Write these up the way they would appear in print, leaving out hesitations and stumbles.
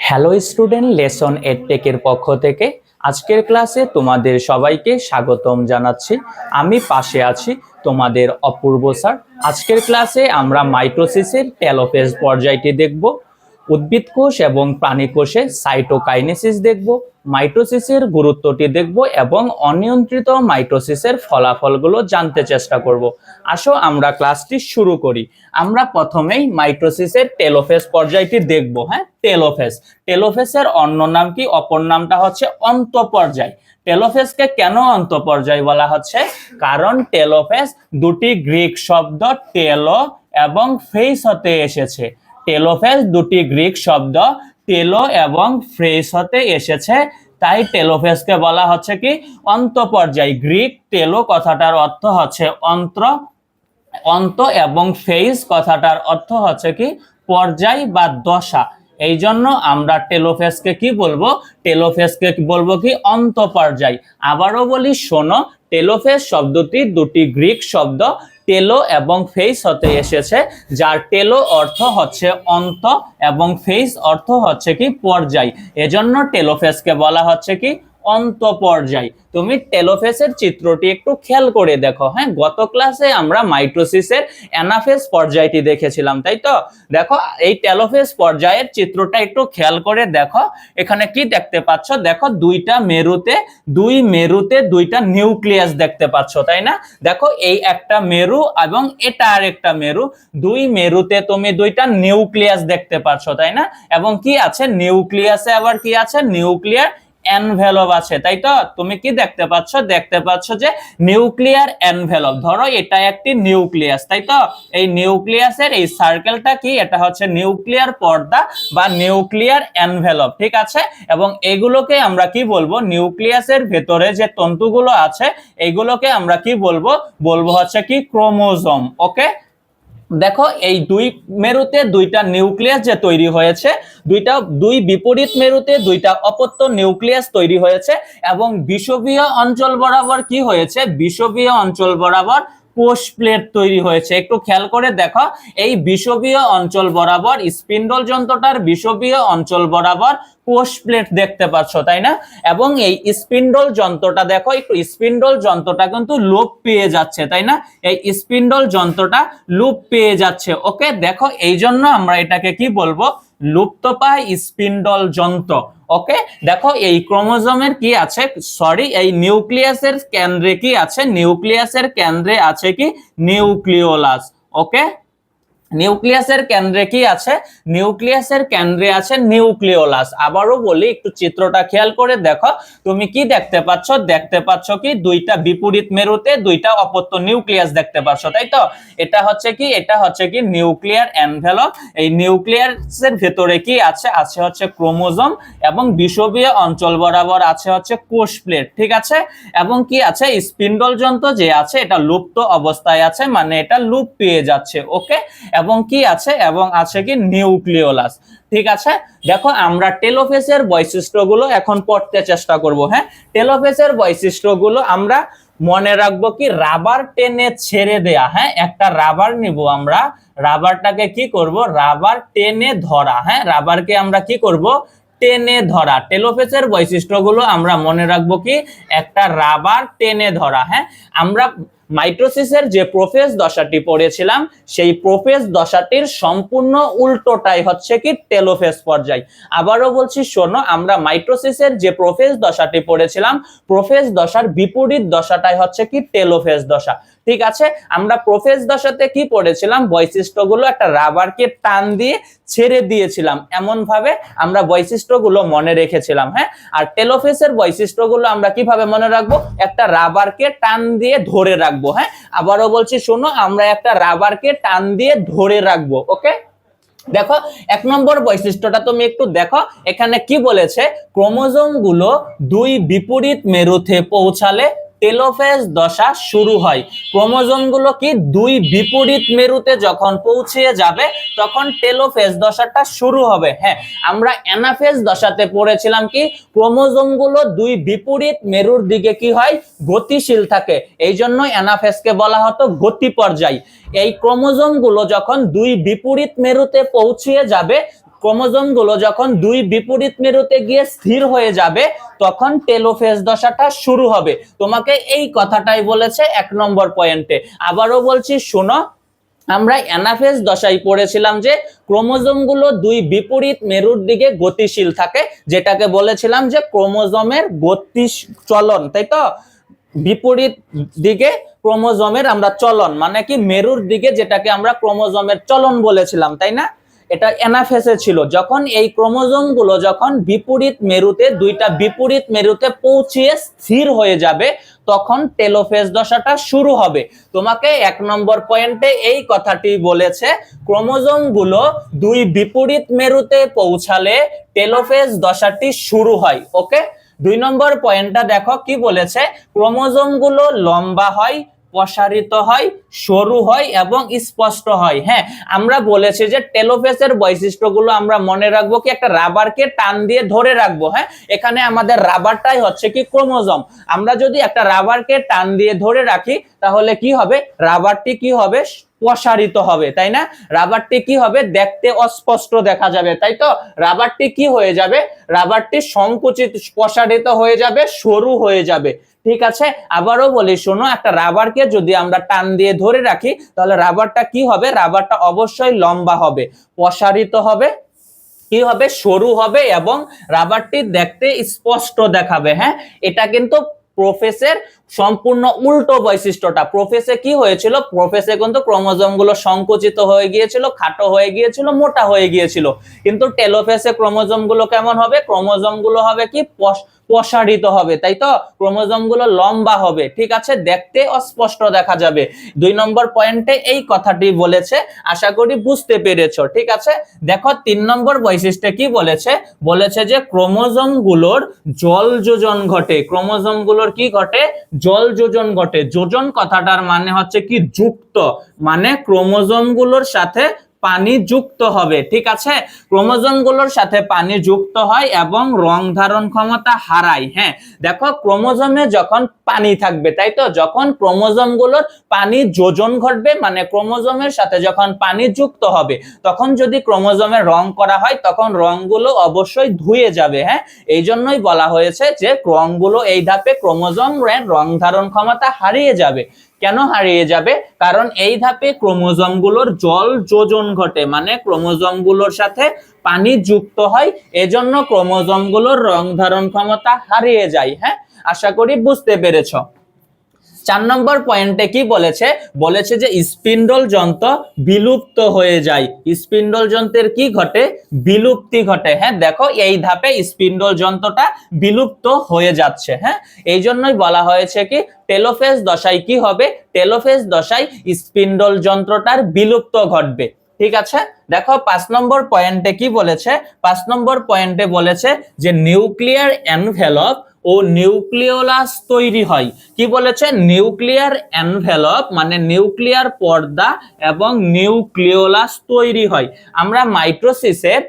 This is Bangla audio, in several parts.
হ্যালো স্টুডেন্ট, লেসন এডটেকের পক্ষ থেকে আজকের ক্লাসে তোমাদের সবাইকে স্বাগতম জানাচ্ছি। আমি পাশে আছি তোমাদের অপূর্ব স্যার। আজকের ক্লাসে আমরা মাইটোসিসের টেলোফেজ পর্যায়টি দেখব, উদ্ভিদ কোষ এবং প্রাণী কোষে সাইটোকাইনেসিস দেখব, মাইটোসিসের গুরুত্বটি দেখব এবং অনিয়ন্ত্রিত মাইটোসিসের ফলাফলগুলো জানতে চেষ্টা করব। আসো আমরা ক্লাসটি শুরু করি। আমরা প্রথমেই মাইটোসিসের টেলোফেজ পর্যায়টি দেখব। টেলোফেজ, টেলোফেজের অন্য নাম কি? অপর নামটা হচ্ছে অন্তঃপর্যায়। টেলোফেজকে কেন অন্তঃপর্যায় বলা হচ্ছে? কারণ টেলোফেজ দুটি গ্রিক শব্দ টেলো এবং ফেস হতে এসেছে। টেলোফেজ দুটি গ্রিক শব্দ টেলো এবং ফ্রেস হতে এসেছে, তাই টেলোফেজকে বলা হচ্ছে কি? অন্তঃপর্যায়। গ্রিক টেলো কথাটার অর্থ হচ্ছে অন্ত এবং ফেজ কথাটার অর্থ হচ্ছে কি? পর্যায় বা দশা। এই জন্য আমরা টেলোফেজকে কি বলবো? টেলোফেজকে বলবো কি? অন্তঃপর্যায়। আবারও বলি, শোনো, টেলোফেজ শব্দটি দুটি গ্রিক শব্দ টেলো এবং ফেস হতে এসেছে, যার টেলো অর্থ হচ্ছে অন্ত এবং ফেস অর্থ হচ্ছে কি? পর্যায়। এজন্য টেলোফেজকে বলা হচ্ছে কি? অন্তঃপর্যায়। তুমি টেলোফেজের চিত্রটি একটু খেয়াল করে দেখো। গত ক্লাসে আমরা মাইটোসিসের অ্যানাফেজ পর্যায়টি দেখেছিলাম, তাই তো? দেখো, এই টেলোফেজ পর্যায়ের চিত্রটা একটু খেয়াল করে দেখো। এখানে কি দেখতে পাচ্ছ? দেখো, দুই মেরুতে দুইটা নিউক্লিয়াস দেখতে পাচ্ছ, তাই না? দেখো, এই একটা মেরু এবং এটা আরেকটা মেরু। দুই মেরুতে তুমি দুইটা নিউক্লিয়াস দেখতে পাচ্ছ, তাই না? এবং কি আছে? নিউক্লিয়াসে আবার কি আছে? নিউক্লিয়ার এনভেলপ আছে, তাই তো? তুমি কি দেখতে পাচ্ছ? দেখতে পাচ্ছ যে নিউক্লিয়ার এনভেলপ। ধরো, এটা একটি নিউক্লিয়াস, তাই তো? এই নিউক্লিয়াসের এই সার্কেলটা কি? এটা হচ্ছে নিউক্লিয়ার পর্দা বা নিউক্লিয়ার এনভেলপ, ঠিক আছে? এবং এগুলোকে আমরা কি বলবো? নিউক্লিয়াসের ভেতরে যে তন্তুগুলো আছে এইগুলোকে আমরা কি বলবো? বলবো হচ্ছে কি? ক্রোমোজোম। ওকে, দেখো, এই দুই মেরুতে দুইটা নিউক্লিয়াস যে তৈরি হয়েছে, দুই বিপরীত মেরুতে দুইটা অপত্য নিউক্লিয়াস তৈরি হয়েছে এবং বিষুবীয় অঞ্চল বরাবর কি হয়েছে? বিষুবীয় অঞ্চল বরাবর কোষ প্লেট তৈরি হয়েছে। একটু খেয়াল করে দেখো, এই বিষুবীয় অঞ্চল বরাবর, স্পিন্ডল যন্ত্রটার বিষুবীয় অঞ্চল বরাবর কোষ প্লেট দেখতে পাচ্ছ, তাই না? এবং এই স্পিন্ডল যন্ত্রটা দেখো, একটু স্পিন্ডল যন্ত্রটা কিন্তু লোপ পেয়ে যাচ্ছে, তাই না? এই স্পিন্ডল যন্ত্রটা লোপ পেয়ে যাচ্ছে। ওকে, দেখো, এই জন্য আমরা এটাকে কি বলবো? লুপ্তপ্রায় স্পিন্ডল যন্ত্র। ওকে, দেখো, এই ক্রোমোজোমের কি আছে? এই নিউক্লিয়াসের কেন্দ্রে কি আছে? নিউক্লিয়াসের কেন্দ্রে আছে কি? নিউক্লিওলাস। ওকে, নিউক্লিয়াসের কেন্দ্রে কি আছে? নিউক্লিয়াসের কেন্দ্রে আছে নিউক্লিওলাস। আবারও বলি, একটু চিত্রটা খেয়াল করে দেখো। তুমি কি দেখতে পাচ্ছ? দেখতে পাচ্ছ কি? দুইটা বিপরীত মেরুতে দুইটা অপত্য নিউক্লিয়াস দেখতে পাচ্ছ, তাই তো? এটা হচ্ছে কি? এটা হচ্ছে কি? Nuclear envelope. এই নিউক্লিয়াসের ভেতরে কি আছে? আছে হচ্ছে ক্রোমোজোম এবং বিষুবীয় অঞ্চল বরাবর আছে হচ্ছে কোষ প্লেট, ঠিক আছে? এবং কি আছে? স্পিন্ডল যন্ত্র যে আছে এটা লুপ্ত অবস্থায় আছে, মানে এটা লুপ পেয়ে যাচ্ছে। ওকে, এবং কি আছে? এবং আছে কি? নিউক্লিওলাস, ঠিক আছে? দেখো, আমরা টেলোফেজের বৈশিষ্ট্যগুলো এখন পড়তে চেষ্টা করব। টেলোফেজের বৈশিষ্ট্যগুলো আমরা মনে রাখবো কি? রাবার টেনে ছেড়ে দেয়া। একটা রাবার নিব আমরা, রাবারটাকে কি করব? রাবার টেনে ধরা। রাবারকে আমরা কি করব? টেনে ধরা। টেলোফেজের বৈশিষ্ট্যগুলো আমরা মনে রাখবো কি? একটা রাবার টেনে ধরা। আমরা মাইটোসিসের যে প্রোফেজ দশাটি পড়েছিলাম, সেই প্রোফেজ দশাটির সম্পূর্ণ উল্টোটাই হচ্ছে কি? টেলোফেজ পর্যায়। আবারও বলছি, শোনো, আমরা মাইটোসিসের যে প্রোফেজ দশাটি পড়েছিলাম, প্রোফেজ দশার বিপরীত দশাটাই হচ্ছে কি? টেলোফেজ দশা, ঠিক আছে? আমরা প্রোফেজ দশাতে কি পড়েছিলাম? বৈশিষ্ট্যগুলো একটা রাবারকে টান দিয়ে ছেড়ে দিয়েছিলাম, এমন ভাবে আমরা বৈশিষ্ট্যগুলো মনে রেখেছিলাম। আর টেলোফেজের বৈশিষ্ট্যগুলো আমরা কিভাবে মনে রাখবো? একটা রাবারকে টান দিয়ে ধরে রাখবো। আবারও বলছি, শোনো, আমরা একটা রাবারকে টান দিয়ে ধরে রাখবো। ওকে, দেখো, 1 নম্বর বৈশিষ্ট্যটা তুমি একটু দেখো। এখানে কি বলেছে? ক্রোমোজোম গুলো দুই বিপরীত মেরুতে পৌঁছালে টেলোফেজ দশা শুরু হয়। ক্রোমোজোম গুলো কি? দুই বিপরীত মেরুতে যখন পৌঁছে যাবে তখন টেলোফেজ দশাটা শুরু হবে। আমরা অ্যানাফেজ দশাতে পড়েছিলাম কি? ক্রোমোজোম গুলো দুই বিপরীত মেরুর দিকে কি হয়? গতিশীল থাকে। এই জন্য অ্যানাফেজকে বলা হতো গতি পর্যায়। এই ক্রোমোজোম গুলো যখন দুই বিপরীত মেরুতে পৌঁছে যাবে, ক্রোমোজোমগুলো যখন দুই বিপরীত মেরুতে গিয়ে স্থির হয়ে যাবে তখন টেলোফেজ দশাটা শুরু হবে। তোমাকে এই কথাটাই বলেছে 1 নম্বর পয়েন্টে। আবারও বলছি শোনো, আমরা অ্যানাফেজ দশায় পড়েছিলাম যে ক্রোমোজোমগুলো দুই বিপরীত মেরুর দিকে গতিশীল থাকে, যেটাকে বলেছিলাম যে ক্রোমোজোমের গতি চলন, তাই তো? বিপরীত দিকে ক্রোমোজোমের আমরা চলন মানে কি মেরুর দিকে, যেটাকে আমরা ক্রোমোজোমের চলন বলেছিলাম, তাই না? এটা অ্যানাফেজে ছিল। যখন এই ক্রোমোজোমগুলো যখন বিপরীত মেরুতে, দুইটা বিপরীত মেরুতে পৌঁছিয়ে স্থির হয়ে যাবে তখন টেলোফেজ দশাটা শুরু হবে। তোমাকে 1 নম্বর পয়েন্টে এই কথাটি বলেছে, ক্রোমোজোমগুলো দুই বিপরীত মেরুতে পৌঁছালে টেলোফেজ দশাটি শুরু হয়। ওকে, 2 নম্বর পয়েন্টটা দেখো কি বলেছে, ক্রোমোজোমগুলো লম্বা হয়, প্রসারিত হয়, সরু হয় এবং স্পষ্ট হয়। হ্যাঁ, আমরা বলেছি যে টেলোফেজের বৈশিষ্ট্যগুলো আমরা মনে রাখবো কি, একটা রাবারকে টান দিয়ে ধরে রাখবো। হ্যাঁ, এখানে আমাদের রাবারটাই হচ্ছে কি ক্রোমোজোম। আমরা যদি একটা রাবারকে টান দিয়ে ধরে রাখি তাহলে কি হবে, রাবারটি কি হবে, প্রসারিত হবে, তাই না? রাবারটি কি হবে, দেখতে অস্পষ্ট দেখা যাবে, তাই তো? রাবারটি কি হয়ে যাবে, রাবারটি সংকুচিত, প্রসারিত হয়ে যাবে, সরু হয়ে যাবে। ঠিক আছে, আবারও বলি শোনো, একটা রাবারকে যদি আমরা টান দিয়ে ধরে রাখি তাহলে রাবারটা কি হবে, রাবারটা অবশ্যই লম্বা হবে, প্রসারিত হবে, কি হবে, সরু হবে এবং রাবারটি দেখতে স্পষ্ট দেখাবে। হ্যাঁ, এটা কিন্তু প্রোফেসের সম্পূর্ণ উল্টো বৈশিষ্ট্যটা। প্রোফেসে কি হয়েছিল, প্রোফেসে কিন্তু ক্রোমোজোমগুলো সংকুচিত হয়ে গিয়েছিল, খাটো হয়ে গিয়েছিল, মোটা হয়ে গিয়েছিল। কিন্তু টেলোফেসে ক্রোমোজোমগুলো কেমন হবে, ক্রোমোজোমগুলো হবে কি প্রসারিত হবে, তাই তো? ক্রোমোজোমগুলো লম্বা হবে, ঠিক আছে, দেখতে অস্পষ্ট দেখা যাবে। 2 নম্বর পয়েন্টে এই কথাটি বলেছে, আশা করি বুঝতে পেরেছো। ঠিক আছে, দেখো 3 নম্বর বৈশিষ্ট্যে কি বলেছে, বলেছে যে ক্রোমোজোমগুলোর জল যোজন ঘটে। ক্রোমোজোমগুলোর কি ঘটে, জল যোজন ঘটে। যোজন কথাটার মানে হচ্ছে কি যুক্ত, মানে ক্রোমোজোমগুলোর সাথে পানি যুক্ত হবে। ঠিক আছে, ক্রোমোজোমগুলোর সাথে পানি যুক্ত হয় এবং রং ধারণ ক্ষমতা হারায়। হ্যাঁ, দেখো ক্রোমোজোমে যখন পানি থাকবে, তাই তো, যখন ক্রোমোজোমগুলোর পানি যোজন ঘটবে মানে ক্রোমোজোমের সাথে যখন পানি যুক্ত হবে, তখন যদি ক্রোমোজোমের রং করা হয় তখন রংগুলো অবশ্যই ধুয়ে যাবে। হ্যাঁ, এই জন্যই বলা হয়েছে যে রংগুলো এই ধাপে ক্রোমোজোমের রং ধারণ ক্ষমতা হারিয়ে যাবে। কেন হারিয়ে যাবে, কারণ এই ধাপে ক্রোমোজোমগুলোর জল যোজন ঘটে, মানে ক্রোমোজোমগুলোর সাথে পানি যুক্ত হয়, এজন্য ক্রোমোজোমগুলোর রং ধারণ ক্ষমতা হারিয়ে যায়। হ্যাঁ, আশা করি বুঝতে পেরেছো। 4 নম্বর পয়েন্টে কি বলেছে, বলেছে যে স্পিন্ডল যন্ত্র বিলুপ্ত হয়ে যায়। স্পিন্ডল যন্ত্রের কি ঘটে, বিলুপ্তি ঘটে। হ্যাঁ, দেখো এই ধাপে স্পিন্ডল যন্ত্রটা বিলুপ্ত হয়ে যাচ্ছে। হ্যাঁ, এই জন্যই বলা হয়েছে কি টেলোফেজ দশায় কি হবে, টেলোফেজ দশায় স্পিন্ডল যন্ত্রটার বিলুপ্ত ঘটবে। ঠিক আছে, দেখো 5 নম্বর পয়েন্টে কি বলেছে, 5 নম্বর পয়েন্টে বলেছে যে নিউক্লিয়ার এনভেলপ ও নিউক্লিওলাস তৈরি হয়। কি বলেছে, নিউক্লিয়ার এনভেলপ মানে নিউক্লিয়ার পর্দা এবং নিউক্লিওলাস তৈরি হয়। আমরা মাইটোসিসের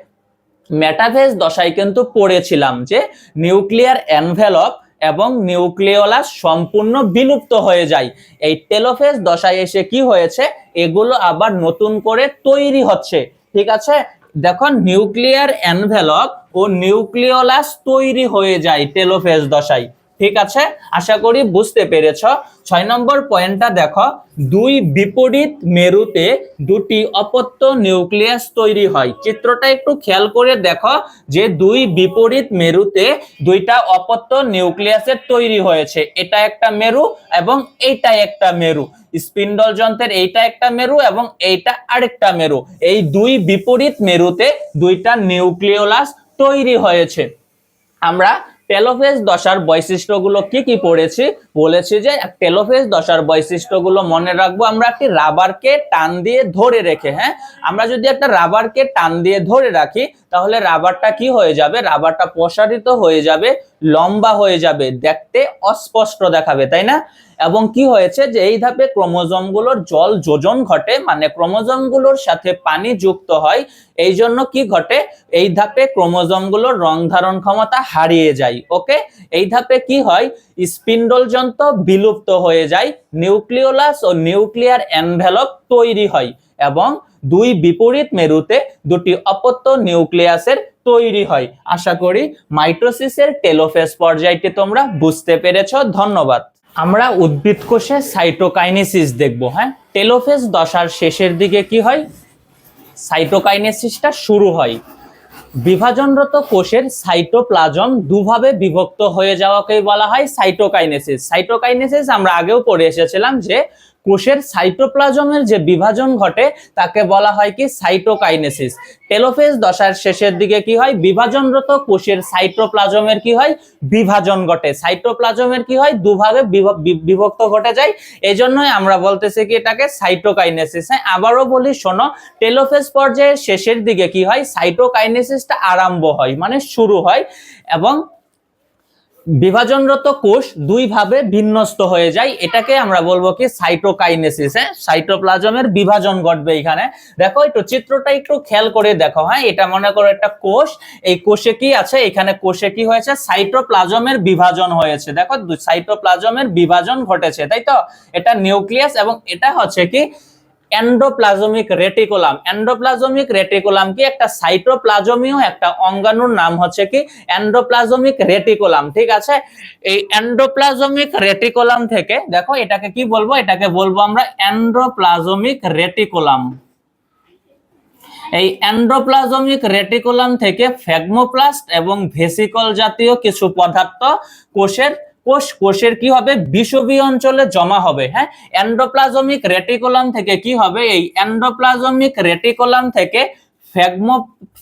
মেটাফেজ দশায় কিন্তু পড়েছিলাম যে নিউক্লিয়ার এনভেলপ এবং নিউক্লিওলাস সম্পূর্ণ বিলুপ্ত হয়ে যায়। এই টেলোফেজ দশায় এসে কি হয়েছে, এগুলো আবার নতুন করে তৈরি হচ্ছে। ঠিক আছে, দেখো নিউক্লিয়ার এনভেলপ ও নিউক্লিওলাস তৈরি হয়ে যায় টেলোফেজ দশায়। ঠিক আছে, আশা করি বুঝতে পেরেছ। 6 নম্বর পয়েন্টটা দেখো, দুই বিপরীত মেরুতে দুটি অপত্য নিউক্লিয়াস তৈরি হয়। চিত্রটা একটু খেয়াল করে দেখো যে দুই বিপরীত মেরুতে দুইটা অপত্য নিউক্লিয়াসের তৈরি হয়েছে। এটা একটা মেরু এবং এইটা একটা মেরু। স্পিন্ডল যন্ত্রের এইটা একটা মেরু এবং এইটা আরেকটা মেরু। এই দুই বিপরীত মেরুতে দুইটা নিউক্লিওলাস তৈরি হয়েছে। আমরা টেলোফেজ দশার বৈশিষ্ট্যগুলো কি কি পড়েছি, বলেছি যে টেলোফেজ দশার বৈশিষ্ট্যগুলো মনে রাখবো আমরা একটি রাবারকে টান দিয়ে ধরে রেখে। হ্যাঁ, আমরা যদি একটা রাবারকে টান দিয়ে ধরে রাখি তাহলে রাবারটা কি হয়ে যাবে, রাবারটা প্রসারিত হয়ে যাবে, লম্বা হয়ে যাবে, দেখতে অস্পষ্ট দেখাবে, তাই না? এবং কি হয়েছে যে এই ধাপে ক্রোমোজোমগুলোর জল যোজন ঘটে, মানে ক্রোমোজোমগুলোর সাথে পানি যুক্ত হয়। এই জন্য কি ঘটে, এই ধাপে ক্রোমোজোমগুলোর রং ধারণ ক্ষমতা হারিয়ে যায়। ওকে, এই ধাপে কি হয়, স্পিন্ডল যন্ত্র বিলুপ্ত হয়ে যায়, নিউক্লিওলাস ও নিউক্লিয়ার এনভেলপ তৈরি হয় এবং দুই বিপরীত মেরুতে দুটি অপত্য নিউক্লিয়াসের তৈরি হয়। আশা করি মাইটোসিসের টেলোফেজ পর্যায়টি তোমরা বুঝতে পেরেছো। ধন্যবাদ। আমরা উদ্ভিদ কোষে সাইটোকাইনেসিস দেখব। হ্যাঁ, টেলোফেজ দশার শেষের দিকে কি হয়, সাইটোকাইনেসিসটা শুরু হয়। বিভাজনরত কোষের সাইটোপ্লাজম দুভাবে বিভক্ত হয়ে যাওয়াকেই বলা হয় সাইটোকাইনেসিস। সাইটোকাইনেসিস আমরা আগেও পড়ে এসেছিলাম যে কোষের সাইটোপ্লাজমের যে বিভাজন ঘটে তাকে বলা হয় কি সাইটোকাইনেসিস। টেলোফেজ দশার শেষের দিকে কি হয়, বিভাজনরত কোষের সাইটোপ্লাজমের কি হয়, বিভাজন ঘটে। সাইটোপ্লাজমের কি হয়, দুভাবে বিভক্ত ঘটে যায়। এজন্যই আমরা বলতেছি কি এটাকে সাইটোকাইনেসিস। হ্যাঁ, আবারও বলি শোনো, টেলোফেজ পর্যায়ের শেষের দিকে কি হয়, সাইটোকাইনেসিসটা আরম্ভ হয়, মানে শুরু হয় এবং বিভাজনরত কোষ দুই ভাবে বিন্যস্ত হয়ে যায়। এটাকে আমরা বলবো কি সাইটোকাইনেসিস। হ্যাঁ, সাইটোপ্লাজমের বিভাজন ঘটবে এখানে। দেখো একটু চিত্রটা একটু খেয়াল করে দেখো। হ্যাঁ, এটা মনে করো একটা কোষ, এই কোষে কি আছে, এখানে কোষে কি হয়েছে, সাইটোপ্লাজমের বিভাজন হয়েছে। দেখো সাইটোপ্লাজমের বিভাজন ঘটেছে, তাই তো। এটা নিউক্লিয়াস এবং এটা হচ্ছে কি এন্ডোপ্লাজমিক রেটিকুলাম। এন্ডোপ্লাজমিক রেটিকুলাম কি একটা সাইটোপ্লাজমীয় একটা অঙ্গাণুর নাম হচ্ছে কি এন্ডোপ্লাজমিক রেটিকুলাম। ঠিক আছে, এই এন্ডোপ্লাজমিক রেটিকুলাম থেকে দেখো এটাকে কি বলবো, এটাকে বলবো আমরা এন্ডোপ্লাজমিক রেটিকুলাম। এই এন্ডোপ্লাজমিক রেটিকুলাম থেকে ফ্যাগমোপ্লাস্ট এবং ভেসিকল জাতীয় কিছু পদার্থ কোষের কি হবে, বিষুবীয় অঞ্চলে জমা হবে। হ্যাঁ, এন্ডোপ্লাজমিক রেটিকুলাম থেকে কি হবে, এই এন্ডোপ্লাজমিক রেটিকুলাম থেকে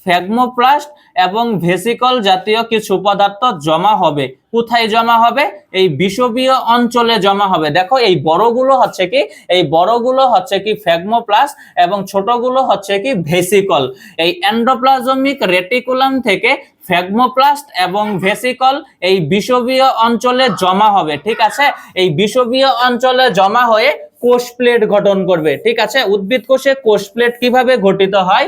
ফ্যাগমোপ্লাস্ট এবং ভেসিকল জাতীয় কিছু পদার্থ জমা হবে। কোথায় জমা হবে, এই বিষুবীয় অঞ্চলে জমা হবে। দেখো এই বড়গুলো হচ্ছে কি, এই বড়গুলো হচ্ছে কি ফ্যাগমোপ্লাস্ট এবং ছোটগুলো হচ্ছে কি ভেসিকল। এই এন্ডোপ্লাজমিক রেটিকুলাম থেকে ফ্যাগমোপ্লাস্ট এবং ভেসিকল এই বিষুবীয় অঞ্চলে জমা হবে। ঠিক আছে, এই বিষুবীয় অঞ্চলে জমা হয়ে কোষ প্লেট গঠন করবে। ঠিক আছে, উদ্ভিদ কোষে কোষ প্লেট কিভাবে গঠিত হয়,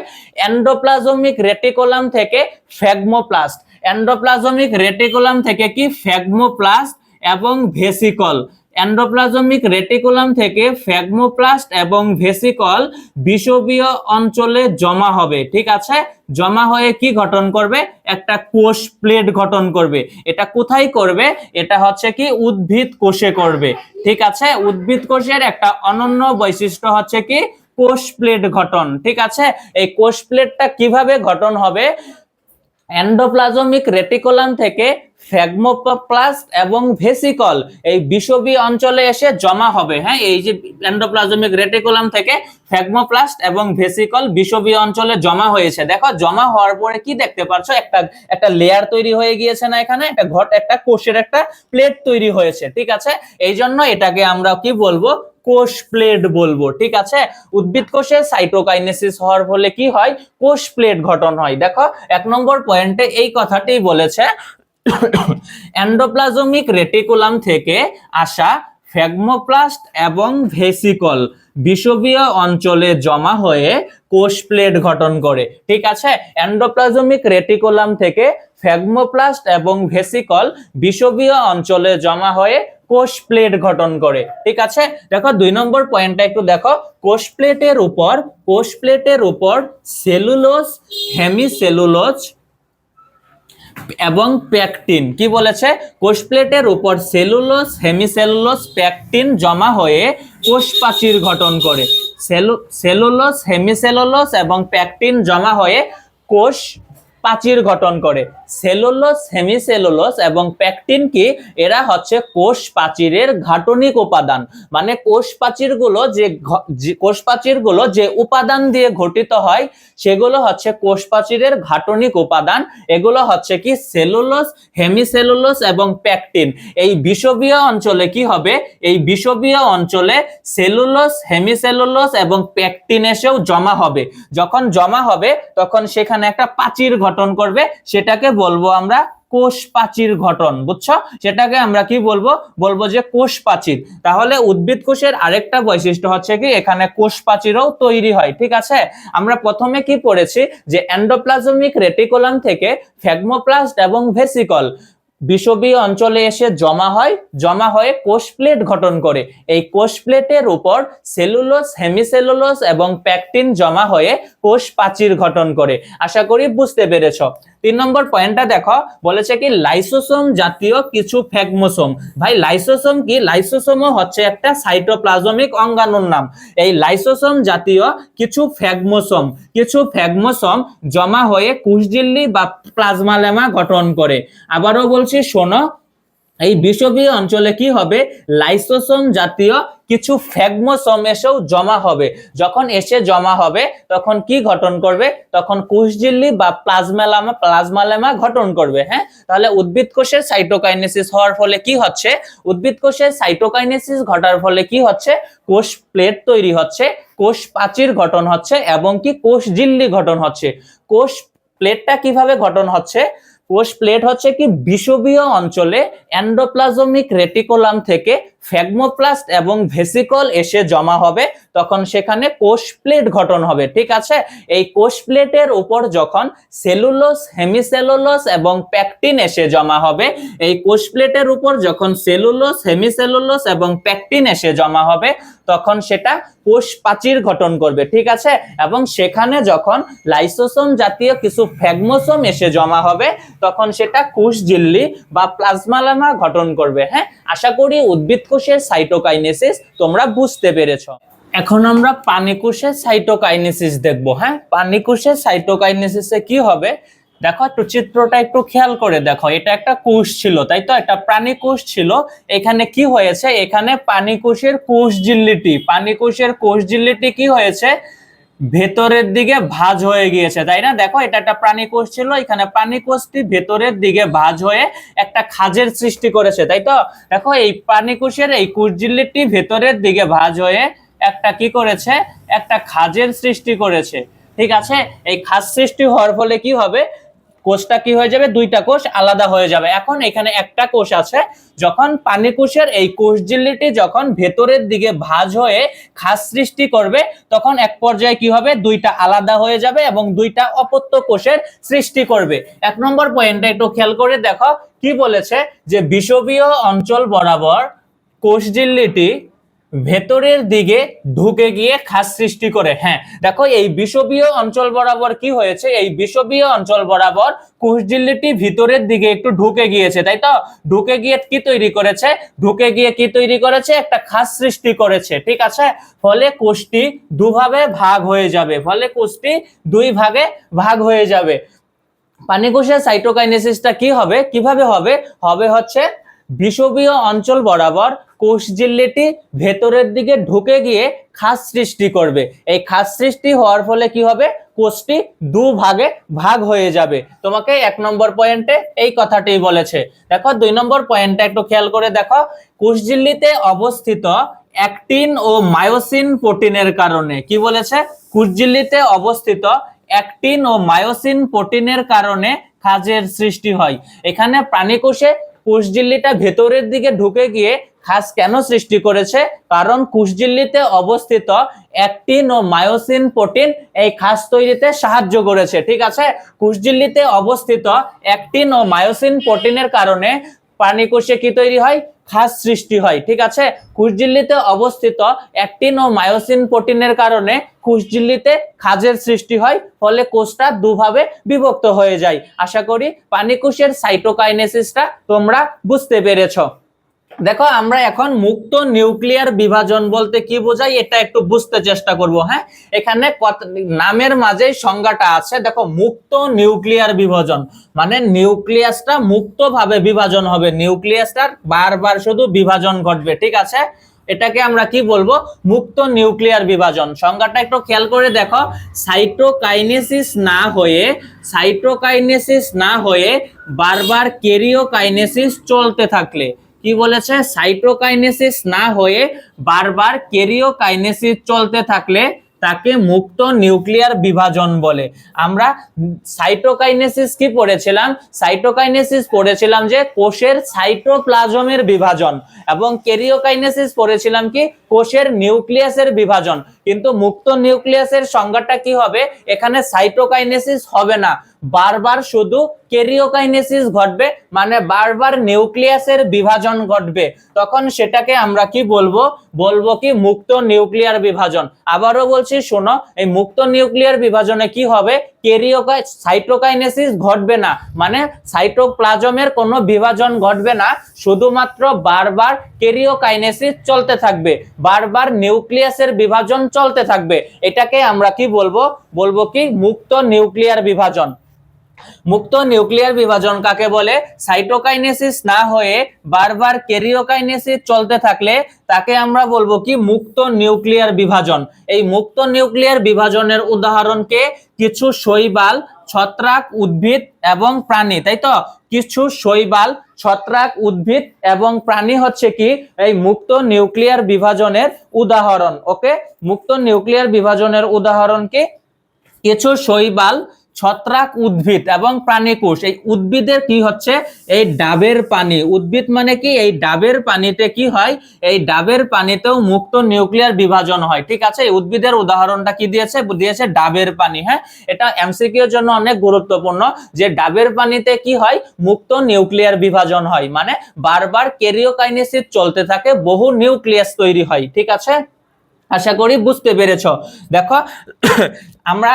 এন্ডোপ্লাজমিক রেটিকুলাম থেকে ফ্যাগমোপ্লাস্ট, এন্ডোপ্লাজমিক রেটিকুলাম থেকে কি ফ্যাগমোপ্লাস্ট এবং ভেসিকল, এন্ডোপ্লাজমিক রেটিকুলাম থেকে ফ্যাগমোপ্লাস্ট এবং ভেসিকল বিষুবীয় অঞ্চলে জমা হবে। ঠিক আছে, জমা হয়ে কি গঠন করবে, একটা কোষ প্লেট গঠন করবে। এটা কোথায় করবে, এটা হচ্ছে কি উদ্ভিদ কোষে করবে। ঠিক আছে, উদ্ভিদ কোষের একটা অনন্য বৈশিষ্ট্য হচ্ছে কি কোষ প্লেট গঠন। ঠিক আছে, এই কোষ প্লেটটা কিভাবে গঠন হবে, এন্ডোপ্লাজমিক রেটিকুলাম থেকে ফ্যাগমোপ্লাস্ট এবং ভেসিকল এই বিষুবীয় অঞ্চলে এসে জমা হবে। হ্যাঁ, এই যে এন্ডোপ্লাজমিক রেটিকুলাম থেকে ফ্যাগমোপ্লাস্ট এবং ভেসিকল বিষুবীয় অঞ্চলে জমা হয়েছে। দেখো জমা হওয়ার পরে কি দেখতে পাচ্ছ, একটা লেয়ার তৈরি হয়ে গিয়েছে না, এখানে একটা কোষের একটা প্লেট তৈরি হয়েছে। ঠিক আছে, এই জন্য এটাকে আমরা কি বলবো, কোষ প্লেট বলবো। ঠিক আছে, উদ্ভিদ কোষে সাইটোকাইনেসিস হওয়ার ফলে কি হয়, কোষ প্লেট গঠন হয়। দেখো 1 নম্বর পয়েন্টে এই কথাটি বলেছে, এন্ডোপ্লাজমিক রেটিকুলাম থেকে আসা ফ্যাগমোপ্লাস্ট এবং ভেসিকল বিষুবীয় অঞ্চলে জমা হয়ে কোষ প্লেট গঠন করে। ঠিক আছে, এন্ডোপ্লাজমিক রেটিকুলাম থেকে ফ্যাগমোপ্লাস্ট এবং ভেসিকল বিষুবীয় অঞ্চলে জমা হয়ে কোষ প্লেট গঠন করে। ঠিক আছে, দেখো 2 নম্বর পয়েন্টটা একটু দেখো, কোষ প্লেটের উপর সেলুলোজ, হেমিসেলুলোজ এবং প্যাকটিন, কি বলেছে, কোষ প্লেটের উপর সেলুলোজ, হেমিসেলুলোজ, প্যাকটিন জমা হয়ে কোষ প্রাচীর গঠন করে। সেলুলোজ, হেমিসেলুলোজ এবং প্যাকটিন জমা হয়ে কোষ প্রাচীর গঠন করে। সেলুলোজ, হেমিসেলুলোজ এবং প্যাকটিন কি, এরা হচ্ছে কোষ প্রাচীরের গাঠনিক উপাদান। মানে কোষ প্রাচীরগুলো যে উপাদান দিয়ে গঠিত হয় সেগুলো হচ্ছে কোষ প্রাচীরের গাঠনিক উপাদান। এগুলো হচ্ছে কি সেলুলোজ, হেমিসেলুলোজ এবং প্যাকটিন। এই বিষুবীয় অঞ্চলে কি হবে, এই বিষুবীয় অঞ্চলে সেলুলোজ, হেমিসেলুলোজ এবং প্যাকটিন এসেও জমা হবে। যখন জমা হবে তখন সেখানে একটা প্রাচীর গঠন করবে, সেটাকে বলবো আমরা কোষ প্রাচীর গঠন, বুঝছো? সেটাকে আমরা কি বলবো, বলবো যে কোষ প্রাচীর। তাহলে উদ্ভিদ কোষের আরেকটা বৈশিষ্ট্য হচ্ছে কি এখানে কোষ প্রাচীরও তৈরি হয়, ঠিক আছে? আমরা প্রথমে কি পড়েছি যে এন্ডোপ্লাজমিক রেটিকুলাম থেকে ফ্যাগমোপ্লাস্ট এবং ভেসিকল বিষুবীয় অঞ্চলে এসে জমা হয়ে কোষ প্লেট গঠন করে। এই কোষ প্লেটের উপর সেলুলোজ, হেমিসেলুলোজ এবং প্যাকটিন জমা হয়ে কোষ প্রাচীর গঠন করে। আশা করি বুঝতে পেরেছো। 3 নম্বর পয়েন্টটা দেখো, বলেছে কি লাইসোসোম জাতীয় কিছু ফ্যাগমোসোম। ভাই লাইসোসোম কি? লাইসোসোমও হচ্ছে একটা সাইটোপ্লাজমিক অঙ্গাণুর নাম। এই লাইসোসোম জাতীয় কিছু ফ্যাগমোসোম জমা হয়ে কোষঝিল্লি বা প্লাজমা লেমা গঠন করে। আবারও বলছি শোনো, এই বিষুবীয় অঞ্চলে কি হবে, লাইসোসোম জাতীয় কিছু ফ্যাগমোসোম এসেও জমা হবে। যখন এসে জমা হবে তখন কি গঠন করবে, তখন কোষঝিল্লি বা প্লাজমা লেমা গঠন করবে। হ্যাঁ, তাহলে উদ্ভিদ কোষের সাইটোকাইনেসিস হওয়ার ফলে কি হচ্ছে, উদ্ভিদ কোষের সাইটোকাইনেসিস ঘটার ফলে কি হচ্ছে, কোষ প্লেট তৈরি হচ্ছে, কোষ প্রাচীর গঠন হচ্ছে এবং কি কোষঝিল্লি গঠন হচ্ছে। কোষ প্লেটটা কিভাবে গঠন হচ্ছে, কোষ প্লেট হচ্ছে কি বিষুবীয় অঞ্চলে এন্ডোপ্লাজমিক রেটিকুলাম থেকে ফ্যাগমোপ্লাস্ট এবং ভেসিকল এসে জমা হবে, তখন সেখানে কোষ প্লেট গঠন হবে, ঠিক আছে? এই কোষ প্লেটের উপর যখন সেলুলোজ, হেমিসেলুলোজ এবং প্যাকটিন এসে জমা হবে, এই কোষ প্লেটের উপর যখন সেলুলোজ, হেমিসেলুলোজ এবং প্যাকটিন এসে জমা হবে, তখন সেটা কোষ প্রাচীর গঠন করবে, ঠিক আছে? এবং সেখানে যখন লাইসোসোম জাতীয় কিছু ফ্যাগমোসোম এসে জমা হবে, তখন সেটা কোষঝিল্লি বা প্লাজমা লেমা গঠন করবে। হ্যাঁ, আশা করি উদ্ভিদ কোষের সাইটোকাইনেসিস তোমরা বুঝতে পেরেছো। এখন আমরা প্রাণী কোষের সাইটোকাইনেসিস দেখবো। হ্যাঁ, প্রাণী কোষের সাইটোকাইনেসিসে কি হবে দেখো, একটু চিত্রটা একটু খেয়াল করে দেখো। এটা একটা কোষ ছিল, তাই তো? একটা প্রাণী কোষ ছিল। এখানে কি হয়েছে, এখানে প্রাণী কোষের কোষঝিল্লিটি কি হয়েছে, ভেতরের দিকে ভাঁজ হয়ে গিয়েছে, তাই না? দেখো, এটা একটা প্রাণী কোষ ছিল, এখানে প্রাণী কোষটি ভেতরের দিকে ভাঁজ হয়ে একটা খাঁজের সৃষ্টি করেছে, তাই তো? দেখো, এই প্রাণী কোষের এই কোষঝিল্লিটি ভেতরের দিকে ভাঁজ হয়ে একটা কি করেছে, একটা খাঁজের সৃষ্টি করেছে, ঠিক আছে? এই খাঁজ সৃষ্টি হওয়ার ফলে কি হবে, কোষটা কি হয়ে যাবে, দুইটা কোষ আলাদা হয়ে যাবে। এখন এখানে একটা কোষ আছে, যখন প্রাণী কোষের এই কোষঝিল্লিটি যখন ভেতরের দিকে ভাঁজ হয়ে খাঁজ সৃষ্টি করবে, তখন এক পর্যায়ে কি হবে, দুইটা আলাদা হয়ে যাবে এবং দুইটা অপত্য কোষের সৃষ্টি করবে। 1 নম্বর পয়েন্টটা একটু খেয়াল করে দেখো, কি বলেছে যে বিষুবীয় অঞ্চল বরাবর কোষঝিল্লিটি ভেতরের দিকে ঢুকে গিয়ে খাঁজ সৃষ্টি করে। হ্যাঁ, দেখো, এই বিষুবীয় অঞ্চল বরাবর কি হয়েছে, এই বিষুবীয় অঞ্চল বরাবর কোষঝিল্লিটি ভিতরের দিকে একটু ঢুকে গিয়েছে, তাই তো? ঢুকে গিয়ে কি তৈরি করেছে, একটা খাঁজ সৃষ্টি করেছে, ঠিক আছে? ফলে কোষটি দুভাবে ভাগ হয়ে যাবে, দুই ভাগে ভাগ হয়ে যাবে। প্রাণী কোষের সাইটোকাইনেসিসটা কি হবে, কিভাবে হবে, হচ্ছে বিষুবীয় অঞ্চল বরাবর কোষঝিল্লিটি ভেতরের দিকে ঢুকে গিয়ে খাঁজ সৃষ্টি করবে। এই খাঁজ সৃষ্টি হওয়ার ফলে কি হবে, কোষটি দুভাগে ভাগ হয়ে যাবে। তোমাকে 1 নম্বর পয়েন্টে এই কথাটি বলেছে। দেখো, 2 নম্বর পয়েন্টটা একটু খেয়াল করে দেখো, কোষঝিল্লিতে অবস্থিত অ্যাক্টিন ও মায়োসিন প্রোটিনের কারণে, কি বলেছে, কোষঝিল্লিতে অবস্থিত অ্যাক্টিন ও মায়োসিন প্রোটিনের কারণে খাঁজের সৃষ্টি হয়। এখানে প্রাণী কোষে কোষঝিল্লিটা ভেতরের দিকে ঢুকে গিয়ে খাঁজ কেন সৃষ্টি করেছে, কারণ কোষঝিল্লিতে অবস্থিত অ্যাক্টিন ও মায়োসিন প্রোটিন এই খাঁজ তৈরিতে সাহায্য করেছে, ঠিক আছে? কোষঝিল্লিতে অবস্থিত অ্যাক্টিন ও মায়োসিন প্রোটিনের কারণে প্রাণী কোষে কি তৈরি হয়, খাঁজ সৃষ্টি হয়, ঠিক আছে? কোষঝিল্লিতে অবস্থিত অ্যাক্টিন ও মায়োসিন প্রোটিনের কারণে কোষঝিল্লিতে খাঁজের সৃষ্টি হয়, ফলে কোষটা দুভাবে বিভক্ত হয়ে যায়। আশা করি প্রাণী কোষের সাইটোকাইনেসিসটা তোমরা বুঝতে পেরেছো। দেখো, আমরা এখন মুক্ত নিউক্লিয়ার বিভাজন বলতে কি বোঝাই এটা একটু বুঝতে চেষ্টা করব। হ্যাঁ, এখানে নামের মাঝে সংজ্ঞাটা আছে। দেখো, মুক্ত নিউক্লিয়ার বিভাজন মানে নিউক্লিয়াসটা মুক্তভাবে বিভাজন হবে, নিউক্লিয়াসটার বারবার শুধু বিভাজন ঘটবে, ঠিক আছে? এটাকে আমরা কি বলবো, মুক্ত নিউক্লিয়ার বিভাজন। সংজ্ঞাটা একটু খেয়াল করে দেখো, সাইটোকাইনেসিস না হয়ে বারবার ক্যারিওকাইনেসিস চলতে থাকলে, কি বলেছে, সাইটোকাইনেসিস না হয়ে বারবার ক্যারিওকাইনেসিস চলতে থাকলে তাকে মুক্ত নিউক্লিয়ার বিভাজন বলে। আমরা সাইটোকাইনেসিস কি পড়েছিলাম? সাইটোকাইনেসিস পড়েছিলাম যে কোষের সাইটোপ্লাজমের বিভাজন, এবং ক্যারিওকাইনেসিস পড়েছিলাম কি কোষের নিউক্লিয়াসের বিভাজন। কিন্তু মুক্ত নিউক্লিয়াসের সংজ্ঞাটা কি হবে? এখানে সাইটোকাইনেসিস হবে না, বারবার শুধু ক্যারিওকাইনেসিস ঘটবে, মানে বারবার নিউক্লিয়াসের বিভাজন ঘটবে। তখন সেটাকে আমরা কি বলবো? বলবো কি মুক্ত নিউক্লিয়ার বিভাজন। আবারও বলছি শোনো, এই মুক্ত নিউক্লিয়ার বিভাজনে কি হবে? সাইটোকাইনেসিস ঘটবে না, মানে সাইটোপ্লাজমের কোনো বিভাজন ঘটবে না, শুধুমাত্র বারবার ক্যারিওকাইনেসিস চলতে থাকবে, বারবার নিউক্লিয়াসের বিভাজন চলতে থাকবে। এটাকে আমরা কি বলবো? বলবো কি মুক্ত নিউক্লিয়ার বিভাজন। মুক্ত নিউক্লিয়ার বিভাজন কাকে বলে? সাইটোকাইনেসিস না হয়ে বারবার ক্যারিওকাইনেসিস চলতে থাকলে তাকে আমরা বলবো কি মুক্ত নিউক্লিয়ার বিভাজন। এই মুক্ত নিউক্লিয়ার বিভাজনের উদাহরণকে কিছু শৈবাল, ছত্রাক, উদ্ভিদ এবং প্রাণী, তাই তো? কিছু শৈবাল, ছত্রাক, উদ্ভিদ এবং প্রাণী হচ্ছে কি এই মুক্ত নিউক্লিয়ার বিভাজনের উদাহরণ। ওকে, মুক্ত নিউক্লিয়ার বিভাজনের উদাহরণ কি? কিছু শৈবাল, ছত্রাক, উদ্ভিদ এবং প্রাণীকোষ। এই উদ্ভিদের কি হচ্ছে? এই ডাবের পানি। উদ্ভিদ মানে কি? এই ডাবের পানিতে কি হয়? এই ডাবের পানিতেও মুক্ত নিউক্লিয়ার বিভাজন হয়। ঠিক আছে, এই উদ্ভিদের উদাহরণটা কি দিয়েছে? দিয়েছে ডাবের পানি। হ্যাঁ, এটা এমসিকিউ এর জন্য অনেক গুরুত্বপূর্ণ যে ডাবের পানিতে কি হয়? মুক্ত নিউক্লিয়ার বিভাজন হয়, মানে বারবার ক্যারিওকাইনেসিস চলতে থাকে, বহু নিউক্লিয়াস তৈরি হয়। ঠিক আছে, আশা করি বুঝতে পেরেছো। দেখো আমরা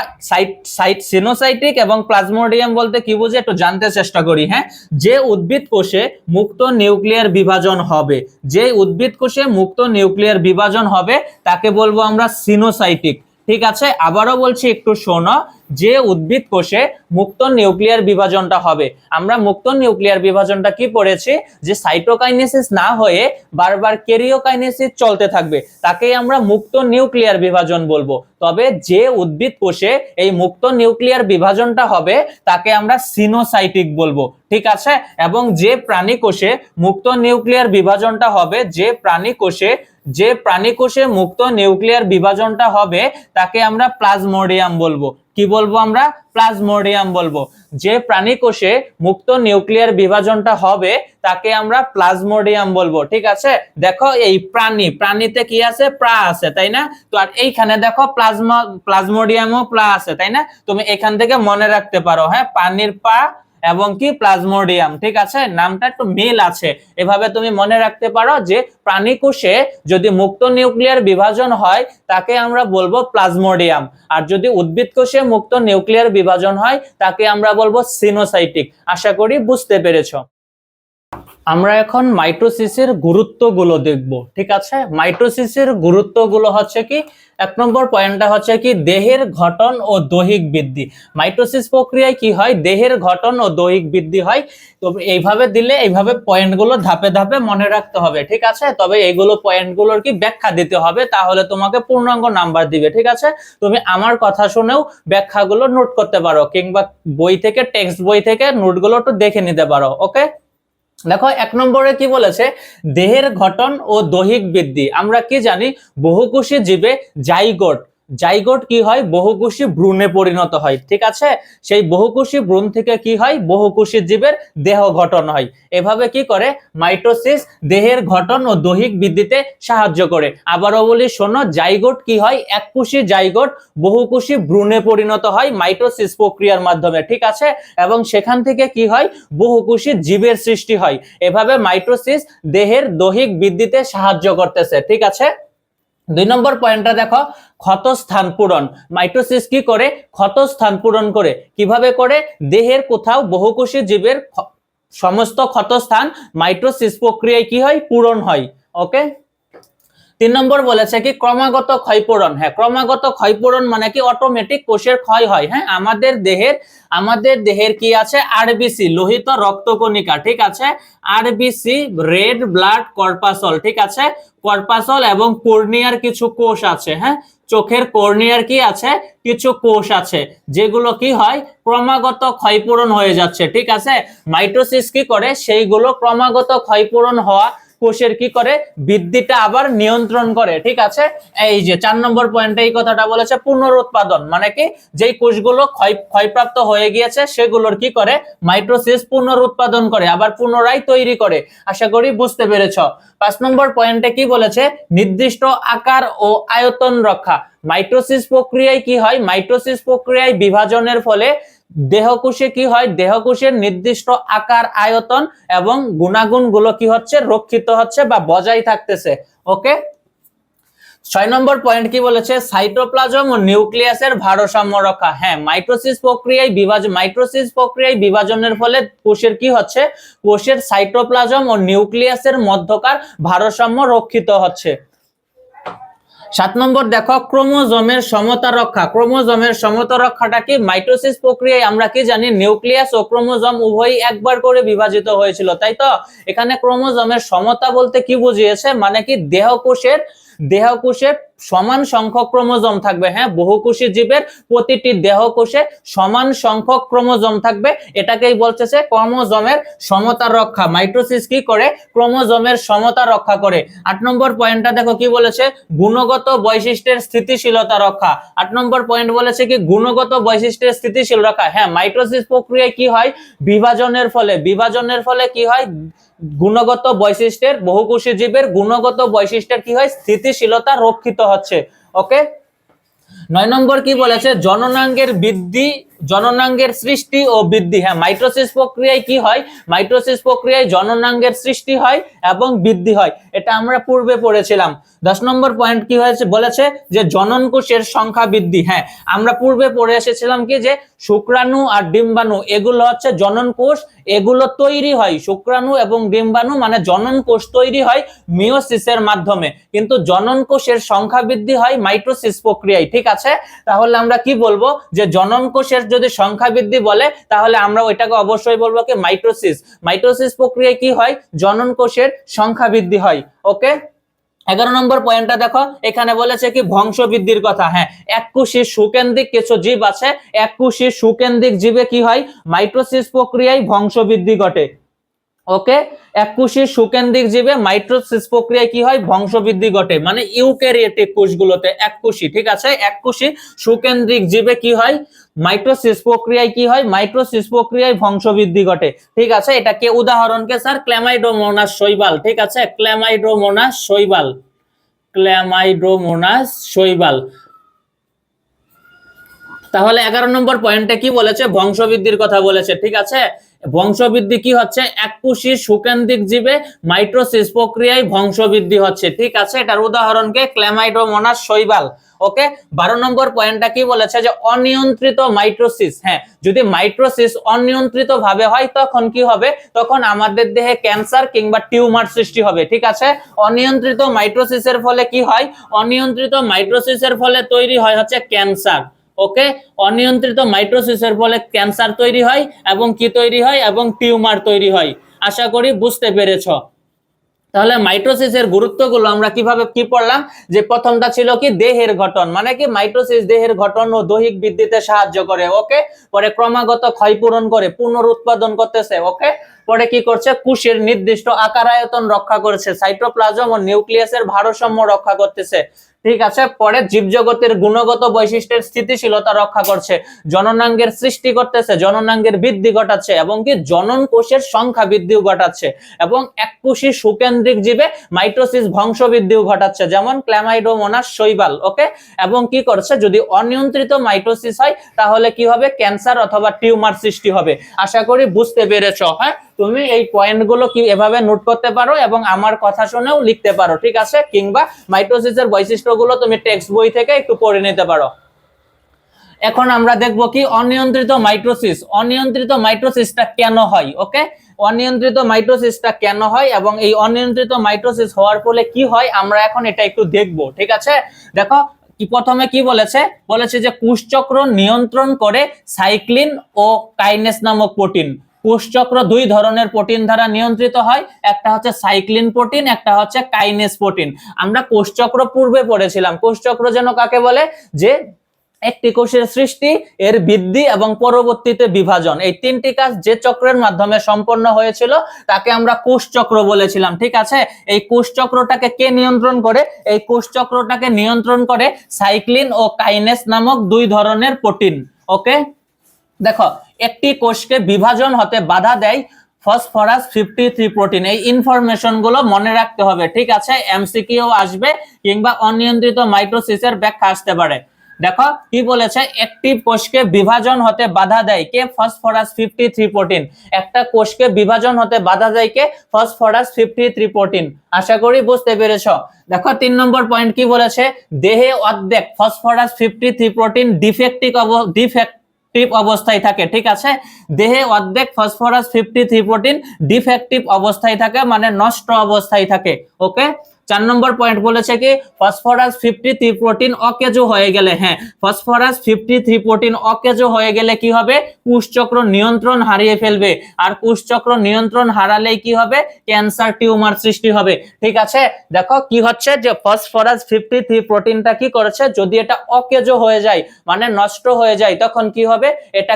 সিনোসাইটিক এবং প্লাজমোডিয়াম বলতে কি বুঝি একটু জানতে চেষ্টা করি। হ্যাঁ, যে উদ্ভিদ কোষে মুক্ত নিউক্লিয়ার বিভাজন হবে, যে উদ্ভিদ কোষে মুক্ত নিউক্লিয়ার বিভাজন হবে তাকে বলবো আমরা সিনোসাইটিক। ঠিক আছে, আবারও বলছি একটু শোনো, যে উদ্ভিদ কোষে মুক্ত নিউক্লিয়ার বিভাজনটা হবে, আমরা মুক্ত নিউক্লিয়ার বিভাজনটা কি পড়েছি? যে সাইটোকাইনেসিস না হয়ে বারবার ক্যারিওকাইনেসিস চলতে থাকবে, তাকেই আমরা মুক্ত নিউক্লিয়ার বিভাজন বলবো। তবে যে উদ্ভিদ কোষে এই মুক্ত নিউক্লিয়ার বিভাজনটা হবে তাকে আমরা সিনোসাইটিক বলবো। ঠিক আছে, এবং যে প্রাণী কোষে মুক্ত নিউক্লিয়ার বিভাজনটা হবে, যে প্রাণী কোষে মুক্ত নিউক্লিয়ার বিভাজনটা হবে তাকে আমরা প্লাজমোডিয়াম বলবো। কি বলবো আমরা? প্লাজমোডিয়াম বলবো। যে প্রাণী কোষে মুক্ত নিউক্লিয়ার বিভাজনটা হবে তাকে আমরা প্লাজমোডিয়াম বলবো। ঠিক আছে, দেখো এই প্রাণীতে কি আছে? প্রা আছে, তাই না? তো আর এইখানে দেখো প্লাজমোডিয়ামও প্লা আছে, তাই না? তুমি এখান থেকে মনে রাখতে পারো, হ্যাঁ, পানির পা এবং কি প্লাজমোডিয়াম। ঠিক আছে, নামটা একটু মিল আছে, এভাবে তুমি মনে রাখতে পারো যে প্রাণী কোষে যদি মুক্ত নিউক্লিয়ার বিভাজন হয় তাকে আমরা বলবো প্লাজমোডিয়াম, আর যদি উদ্ভিদ কোষে মুক্ত নিউক্লিয়ার বিভাজন হয় তাকে আমরা বলবো সিনোসাইটিক। আশা করি বুঝতে পেরেছো। আমরা এখন মাইটোসিসের গুরুত্বগুলো দেখব। ঠিক আছে, মাইটোসিসের গুরুত্বগুলো হচ্ছে কি? এক নম্বর পয়েন্টটা হচ্ছে কি দেহের গঠন ও দৈহিক বৃদ্ধি। মাইটোসিস প্রক্রিয়ায় কি হয়? দেহের গঠন ও দৈহিক বৃদ্ধি হয়। তো এইভাবে দিলে এইভাবে পয়েন্টগুলো ধাপে ধাপে মনে রাখতে হবে। ঠিক আছে, তবে এইগুলো পয়েন্টগুলোর কি ব্যাখ্যা দিতে হবে, তাহলে তোমাকে পূর্ণাঙ্গ নাম্বার দিবে। ঠিক আছে, তুমি আমার কথা শুনেও ব্যাখ্যাগুলো নোট করতে পারো, কিংবা বই থেকে, টেক্সট বই থেকে নোটগুলো একটু দেখে নিতে পারো। ওকে, দেখো এক নম্বরে কি বলেছে? দেহের গঠন ও দৈহিক বৃদ্ধি। আমরা কি জানি? বহুকোষী জীবে জাইগোট কি হয়? বহুকোষী ভ্রূণে পরিণত হয়। ঠিক আছে, সেই বহুকোষী ভ্রূণ থেকে কি হয়? বহুকোষী জীবের দেহ গঠন হয়। এভাবে কি করে? মাইটোসিস দেহের গঠন ও দৈহিক বৃদ্ধিতে সাহায্য করে। আবারও বলি শোনো, জাইগোট কি হয়? এককোষী জাইগোট বহুকোষী ভ্রূণে পরিণত হয় মাইটোসিস প্রক্রিয়ার মাধ্যমে। ঠিক আছে, এবং সেখান থেকে কি হয়? বহুকোষী জীবের সৃষ্টি হয়। এভাবে মাইটোসিস দেহের দৈহিক বৃদ্ধিতে সাহায্য করতেছে। ঠিক আছে, দুই নম্বর পয়েন্টটা দেখো, ক্ষতস্থান পূরণ। মাইটোসিস কি করে? ক্ষতস্থান পূরণ করে। কিভাবে করে? দেহের কোথাও বহুকোষী জীবের সমস্ত ক্ষতস্থান মাইটোসিস প্রক্রিয়ায় কি হয়? পূরণ হয়। ওকে, তিন নম্বর বলেছে কি ক্রমাগত ক্ষয়পূরণ। হ্যাঁ, ক্রমাগত ক্ষয়পূরণ মানে কি অটোমেটিক কোষের ক্ষয় হয়। হ্যাঁ, আমাদের দেহের কি আছে? আরবিসি, লোহিত রক্তকণিকা। ঠিক আছে, আরবিসি, রেড ব্লাড কর্পাসল। ঠিক আছে, কর্পাসল এবং কর্নিয়ার কিছু কোষ আছে। হ্যাঁ, চোখের কর্নিয়ার কি আছে? কিছু কোষ আছে, যেগুলো কি হয়? ক্রমাগত ক্ষয়পূরণ হয়ে যাচ্ছে। ঠিক আছে, মাইটোসিস কি করে? সেইগুলো ক্রমাগত ক্ষয়পূরণ হওয়া কোষের কি করে, বৃদ্ধিটা আবার নিয়ন্ত্রণ করে। ঠিক আছে, এই যে 4 নম্বর পয়েন্টে এই কথাটা বলেছে, পুনরুৎপাদন মানে কি, যেই কোষগুলো ক্ষয়প্রাপ্ত হয়ে গিয়েছে সেগুলোর কি করে, মাইটোসিস পুনরুৎপাদন করে, আবার পুনরায় তৈরি করে। আশা করি বুঝতে পেরেছো। 5 নম্বর পয়েন্টে কি বলেছে, নির্দিষ্ট আকার ও আয়তন রক্ষা। মাইটোসিস প্রক্রিয়ায় কি হয়, মাইটোসিস প্রক্রিয়ায় বিভাজনের ফলে দেহকোষে কি হয়, দেহকোষের নির্দিষ্ট আকার, আয়তন এবং গুণাগুণ গুলো কি হচ্ছে, রক্ষিত হচ্ছে বা বজায় থাকতেছে। ওকে, 6 নম্বর পয়েন্ট কি বলেছে, সাইটোপ্লাজম ও নিউক্লিয়াসের ভারসাম্য রক্ষা। হ্যাঁ, মাইটোসিস প্রক্রিয়ায় বিভাজনের ফলে কোষের কি হচ্ছে, কোষের সাইটোপ্লাজম ও নিউক্লিয়াসের মধ্যকার ভারসাম্য রক্ষিত হচ্ছে। 7 নম্বর দেখো, ক্রোমোজোমের সমতা রক্ষা। ক্রোমোজোমের সমতা রক্ষাটা কি, মাইটোসিস প্রক্রিয়ায় আমরা কি জানি, নিউক্লিয়াস ও ক্রোমোজোম উভয়ই একবার করে বিভাজিত হয়েছিল, তাই তো। এখানে ক্রোমোজোমের সমতা বলতে কি বুঝিয়েছে, মানে কি দেহকোষে সমান সংখ্যক ক্রোমোজোম থাকবে। হ্যাঁ, বহুকোষী জীবের প্রতিটি দেহকোষে সমান সংখ্যক ক্রোমোজোম থাকবে, এটাকেই বলতেছে ক্রোমোজোমের সমতা রক্ষা। মাইটোসিস কি করে, ক্রোমোজোমের সমতা রক্ষা করে। 8 নম্বর পয়েন্টটা দেখো কি বলেছে, গুণগত বৈশিষ্ট্যের স্থিতিশীলতা রক্ষা। 8 নম্বর পয়েন্ট বলেছে কি, গুণগত বৈশিষ্ট্যের স্থিতিশীল রক্ষা। হ্যাঁ, মাইটোসিস প্রক্রিয়ায় কি হয়, বিভাজনের ফলে কি হয়, গুণগত বৈশিষ্ট্যের, বহুকোষী জীবের গুণগত বৈশিষ্ট্যের কি হয়, স্থিতিশীলতা রক্ষিত হচ্ছে। ওকে, 9 নম্বর কি বলেছে, জননাঙ্গের সৃষ্টি ও বৃদ্ধি। হ্যাঁ, মাইটোসিস প্রক্রিয়ায় কি হয়, মাইটোসিস প্রক্রিয়ায় জননাঙ্গের সৃষ্টি হয় এবং বৃদ্ধি হয়, এটা আমরা পূর্বে পড়েছিলাম। 10 নম্বর পয়েন্ট কি হয়েছে, বলেছে যে জনন কোষের সংখ্যা বৃদ্ধি। হ্যাঁ, আমরা পূর্বে পড়ে এসেছিলাম কি, যে শুক্রাণু আর ডিম্বাণু এগুলো হচ্ছে জনন কোষ, এগুলো তৈরি হয়, শুক্রাণু এবং ডিম্বাণু মানে জনন কোষ তৈরি হয় মিওসিসের মাধ্যমে, কিন্তু জনন কোষের সংখ্যা বৃদ্ধি হয় মাইটোসিস প্রক্রিয়ায়। ঠিক আছে, তাহলে আমরা কি বলবো, যে জনন কোষের যদি সংখ্যা বৃদ্ধি বলে, তাহলে আমরা ওইটাকে অবশ্যই বলবো কি, মাইটোসিস প্রক্রিয়ায় কি হয়, জনন কোষের সংখ্যা বৃদ্ধি হয়। ওকে, 11 নম্বর পয়েন্টটা দেখো, এখানে বলেছে কি, বংশবৃদ্ধির কথা। হ্যাঁ, এককোষী সুকেন্দ্রিক কিছু জীব আছে, এককোষী সুকেন্দ্রিক জীবে কি হয়, মাইটোসিস প্রক্রিয়ায় বংশবৃদ্ধি ঘটে। ওকে, এককোষী সুকেন্দ্রিক জীবে মাইটোসিস প্রক্রিয়ায় কি হয়, বংশবৃদ্ধি ঘটে, মানে ইউক্যারিওটিক কোষগুলোতে এককোষী। ঠিক আছে, এককোষী সুকেন্দ্রিক জীবে কি হয়, মাইটোসিস প্রক্রিয়ায় কি হয়, মাইটোসিস প্রক্রিয়ায় বংশবৃদ্ধি ঘটে। ঠিক আছে, এটাকে উদাহরণকে স্যার ক্ল্যামাইডোমোনাস শৈবাল। ঠিক আছে, ক্ল্যামাইডোমোনাস শৈবাল। তাহলে 11 নম্বর পয়েন্টে কি বলেছে, বংশবৃদ্ধির কথা বলেছে। ঠিক আছে, বংশবৃদ্ধি কি হচ্ছে, এককোষী সুকেন্দ্রিক জীবে মাইটোসিস প্রক্রিয়ায় বংশবৃদ্ধি হচ্ছে। ঠিক আছে, এটার উদাহরণকে ক্ল্যামাইডোমোনাস শৈবাল। ওকে, 12 নম্বর পয়েন্টটা কি বলেছে, যে অনিয়ন্ত্রিত মাইটোসিস। হ্যাঁ, যদি মাইটোসিস অনিয়ন্ত্রিত ভাবে হয়, তখন কি হবে, তখন আমাদের দেহে ক্যান্সার কিংবা টিউমার সৃষ্টি হবে। ঠিক আছে, অনিয়ন্ত্রিত মাইটোসিসের ফলে কি হয়, অনিয়ন্ত্রিত মাইটোসিসের ফলে তৈরি হয় হচ্ছে ক্যান্সার। ওকে, অনিয়ন্ত্রিত মাইটোসিসের ফলে ক্যান্সার তৈরি হয় এবং কি তৈরি হয়, এবং টিউমার তৈরি হয়। আশা করি বুঝতে পেরেছো। তাহলে মাইটোসিসের গুরুত্বগুলো আমরা কিভাবে কি পড়লাম, যে প্রথমটা ছিল কি, দেহের গঠন, মানে কি মাইটোসিস দেহের গঠন ও দৈহিক বৃদ্ধিতে সাহায্য করে। ওকে, পরে ক্রমাগত ক্ষয়পূরণ করে পুনরুৎপাদন করতেছে। ওকে, পরে কি করছে, কোষের নির্দিষ্ট আকার আয়তন রক্ষা করছে, সাইটোপ্লাজম ও নিউক্লিয়াসের ভারসাম্য রক্ষা করতেছে। ঠিক আছে, পরে জীবজগতের গুণগত বৈশিষ্ট্যের স্থিতিশীলতা রক্ষা করছে, জননাঙ্গের সৃষ্টি করতেছে, জননাঙ্গের বৃদ্ধি ঘটাচ্ছে, এবং কি জনন কোষের সংখ্যা বৃদ্ধিও ঘটাচ্ছে, এবং এককোষী সুকেন্দ্রিক জীবে মাইটোসিস বংশবৃদ্ধিও ঘটাচ্ছে, যেমন ক্ল্যামাইডোমোনাস শৈবাল। ওকে, এবং কি করছে, যদি অনিয়ন্ত্রিত মাইটোসিস হয়, তাহলে কি হবে, ক্যান্সার অথবা টিউমার সৃষ্টি হবে। আশা করি বুঝতে পেরেছো। হ্যাঁ, তুমি এই পয়েন্টগুলো কি এভাবে নোট করতে পারো এবং আমার কথা শুনেও লিখতে পারো। ঠিক আছে, কিংবা মাইটোসিসের বৈশিষ্ট্যগুলো তুমি টেক্সট বই থেকে একটু পড়ে নিতে পারো। এখন আমরা দেখব কি, অনিয়ন্ত্রিত মাইটোসিস। অনিয়ন্ত্রিত মাইটোসিসটা কেন হয়? ওকে, অনিয়ন্ত্রিত মাইটোসিসটা কেন হয় এবং এই অনিয়ন্ত্রিত মাইটোসিস হওয়ার ফলে কি হয়, আমরা এখন এটা একটু দেখব। ঠিক আছে, দেখো কি প্রথমে কি বলেছে, যে কোষচক্র নিয়ন্ত্রণ করে সাইক্লিন ও কাইনেস নামক প্রোটিন। কোষচক্র দুই ধরনের প্রোটিন দ্বারা নিয়ন্ত্রিত হয়, একটা হচ্ছে সাইক্লিন প্রোটিন, একটা হচ্ছে কাইনেস প্রোটিন। আমরা কোষচক্র পূর্বে পড়েছিলাম। কোষচক্র যেন কাকে বলে, যে একটি কোষের সৃষ্টি, এর বৃদ্ধি এবং পরবর্তীতে বিভাজন, এই তিনটি কাজ যে চক্রের মাধ্যমে সম্পন্ন হয়েছিল তাকে আমরা কোষ চক্র বলেছিলাম। ঠিক আছে, এই কোষ চক্রটাকে কে নিয়ন্ত্রণ করে? এই কোষ চক্রটাকে নিয়ন্ত্রণ করে সাইক্লিন ও কাইনেস নামক দুই ধরনের প্রোটিন। ওকে, দেখো একটি কোষকে বিভাজন হতে বাধা দেয় ফসফরাস 53 প্রোটিন। এই ইনফরমেশন গুলো মনে রাখতে হবে। ঠিক আছে, এমসিকিউ আসবে কিংবা অনিয়ন্ত্রিত মাইটোসিসের ব্যাখ্যা আসতে পারে। দেখো কি বলেছে, একটি কোষকে বিভাজন হতে বাধা দেয় কে? Phosphorus 53 protein. একটা কোষকে বিভাজন হতে বাধা দেয় কে? Phosphorus 53 protein. আশা করি বুঝতে পেরেছো। দেখো 3 নম্বর পয়েন্ট কি বলেছে, দেহে অর্ধেক ফসফরাস 53 প্রোটিন ডিফেক্টিভ অবস্থায় থাকে। ঠিক আছে, দেহে অর্ধেক ফসফরাস 53 প্রোটিন ডিফেক্টিভ অবস্থায় থাকে, মানে নষ্ট অবস্থায় থাকে। ওকে, 4 নম্বর পয়েন্ট বলেছে কি, ফসফরাস 53 প্রোটিন অকেজো হয়ে গেলে, হ্যাঁ ফসফরাস 53 প্রোটিন অকেজো হয়ে গেলে কি হবে? কোষচক্র নিয়ন্ত্রণ হারিয়ে ফেলবে, আর কোষচক্র নিয়ন্ত্রণ হারালেই কি হবে? ক্যান্সার টিউমার সৃষ্টি হবে। ঠিক আছে, দেখো কি হচ্ছে যে ফসফরাস 53 প্রোটিনটা কি করেছে, যদি এটা অকেজো হয়ে যায় মানে নষ্ট হয়ে যায়, তখন কি হবে? এটা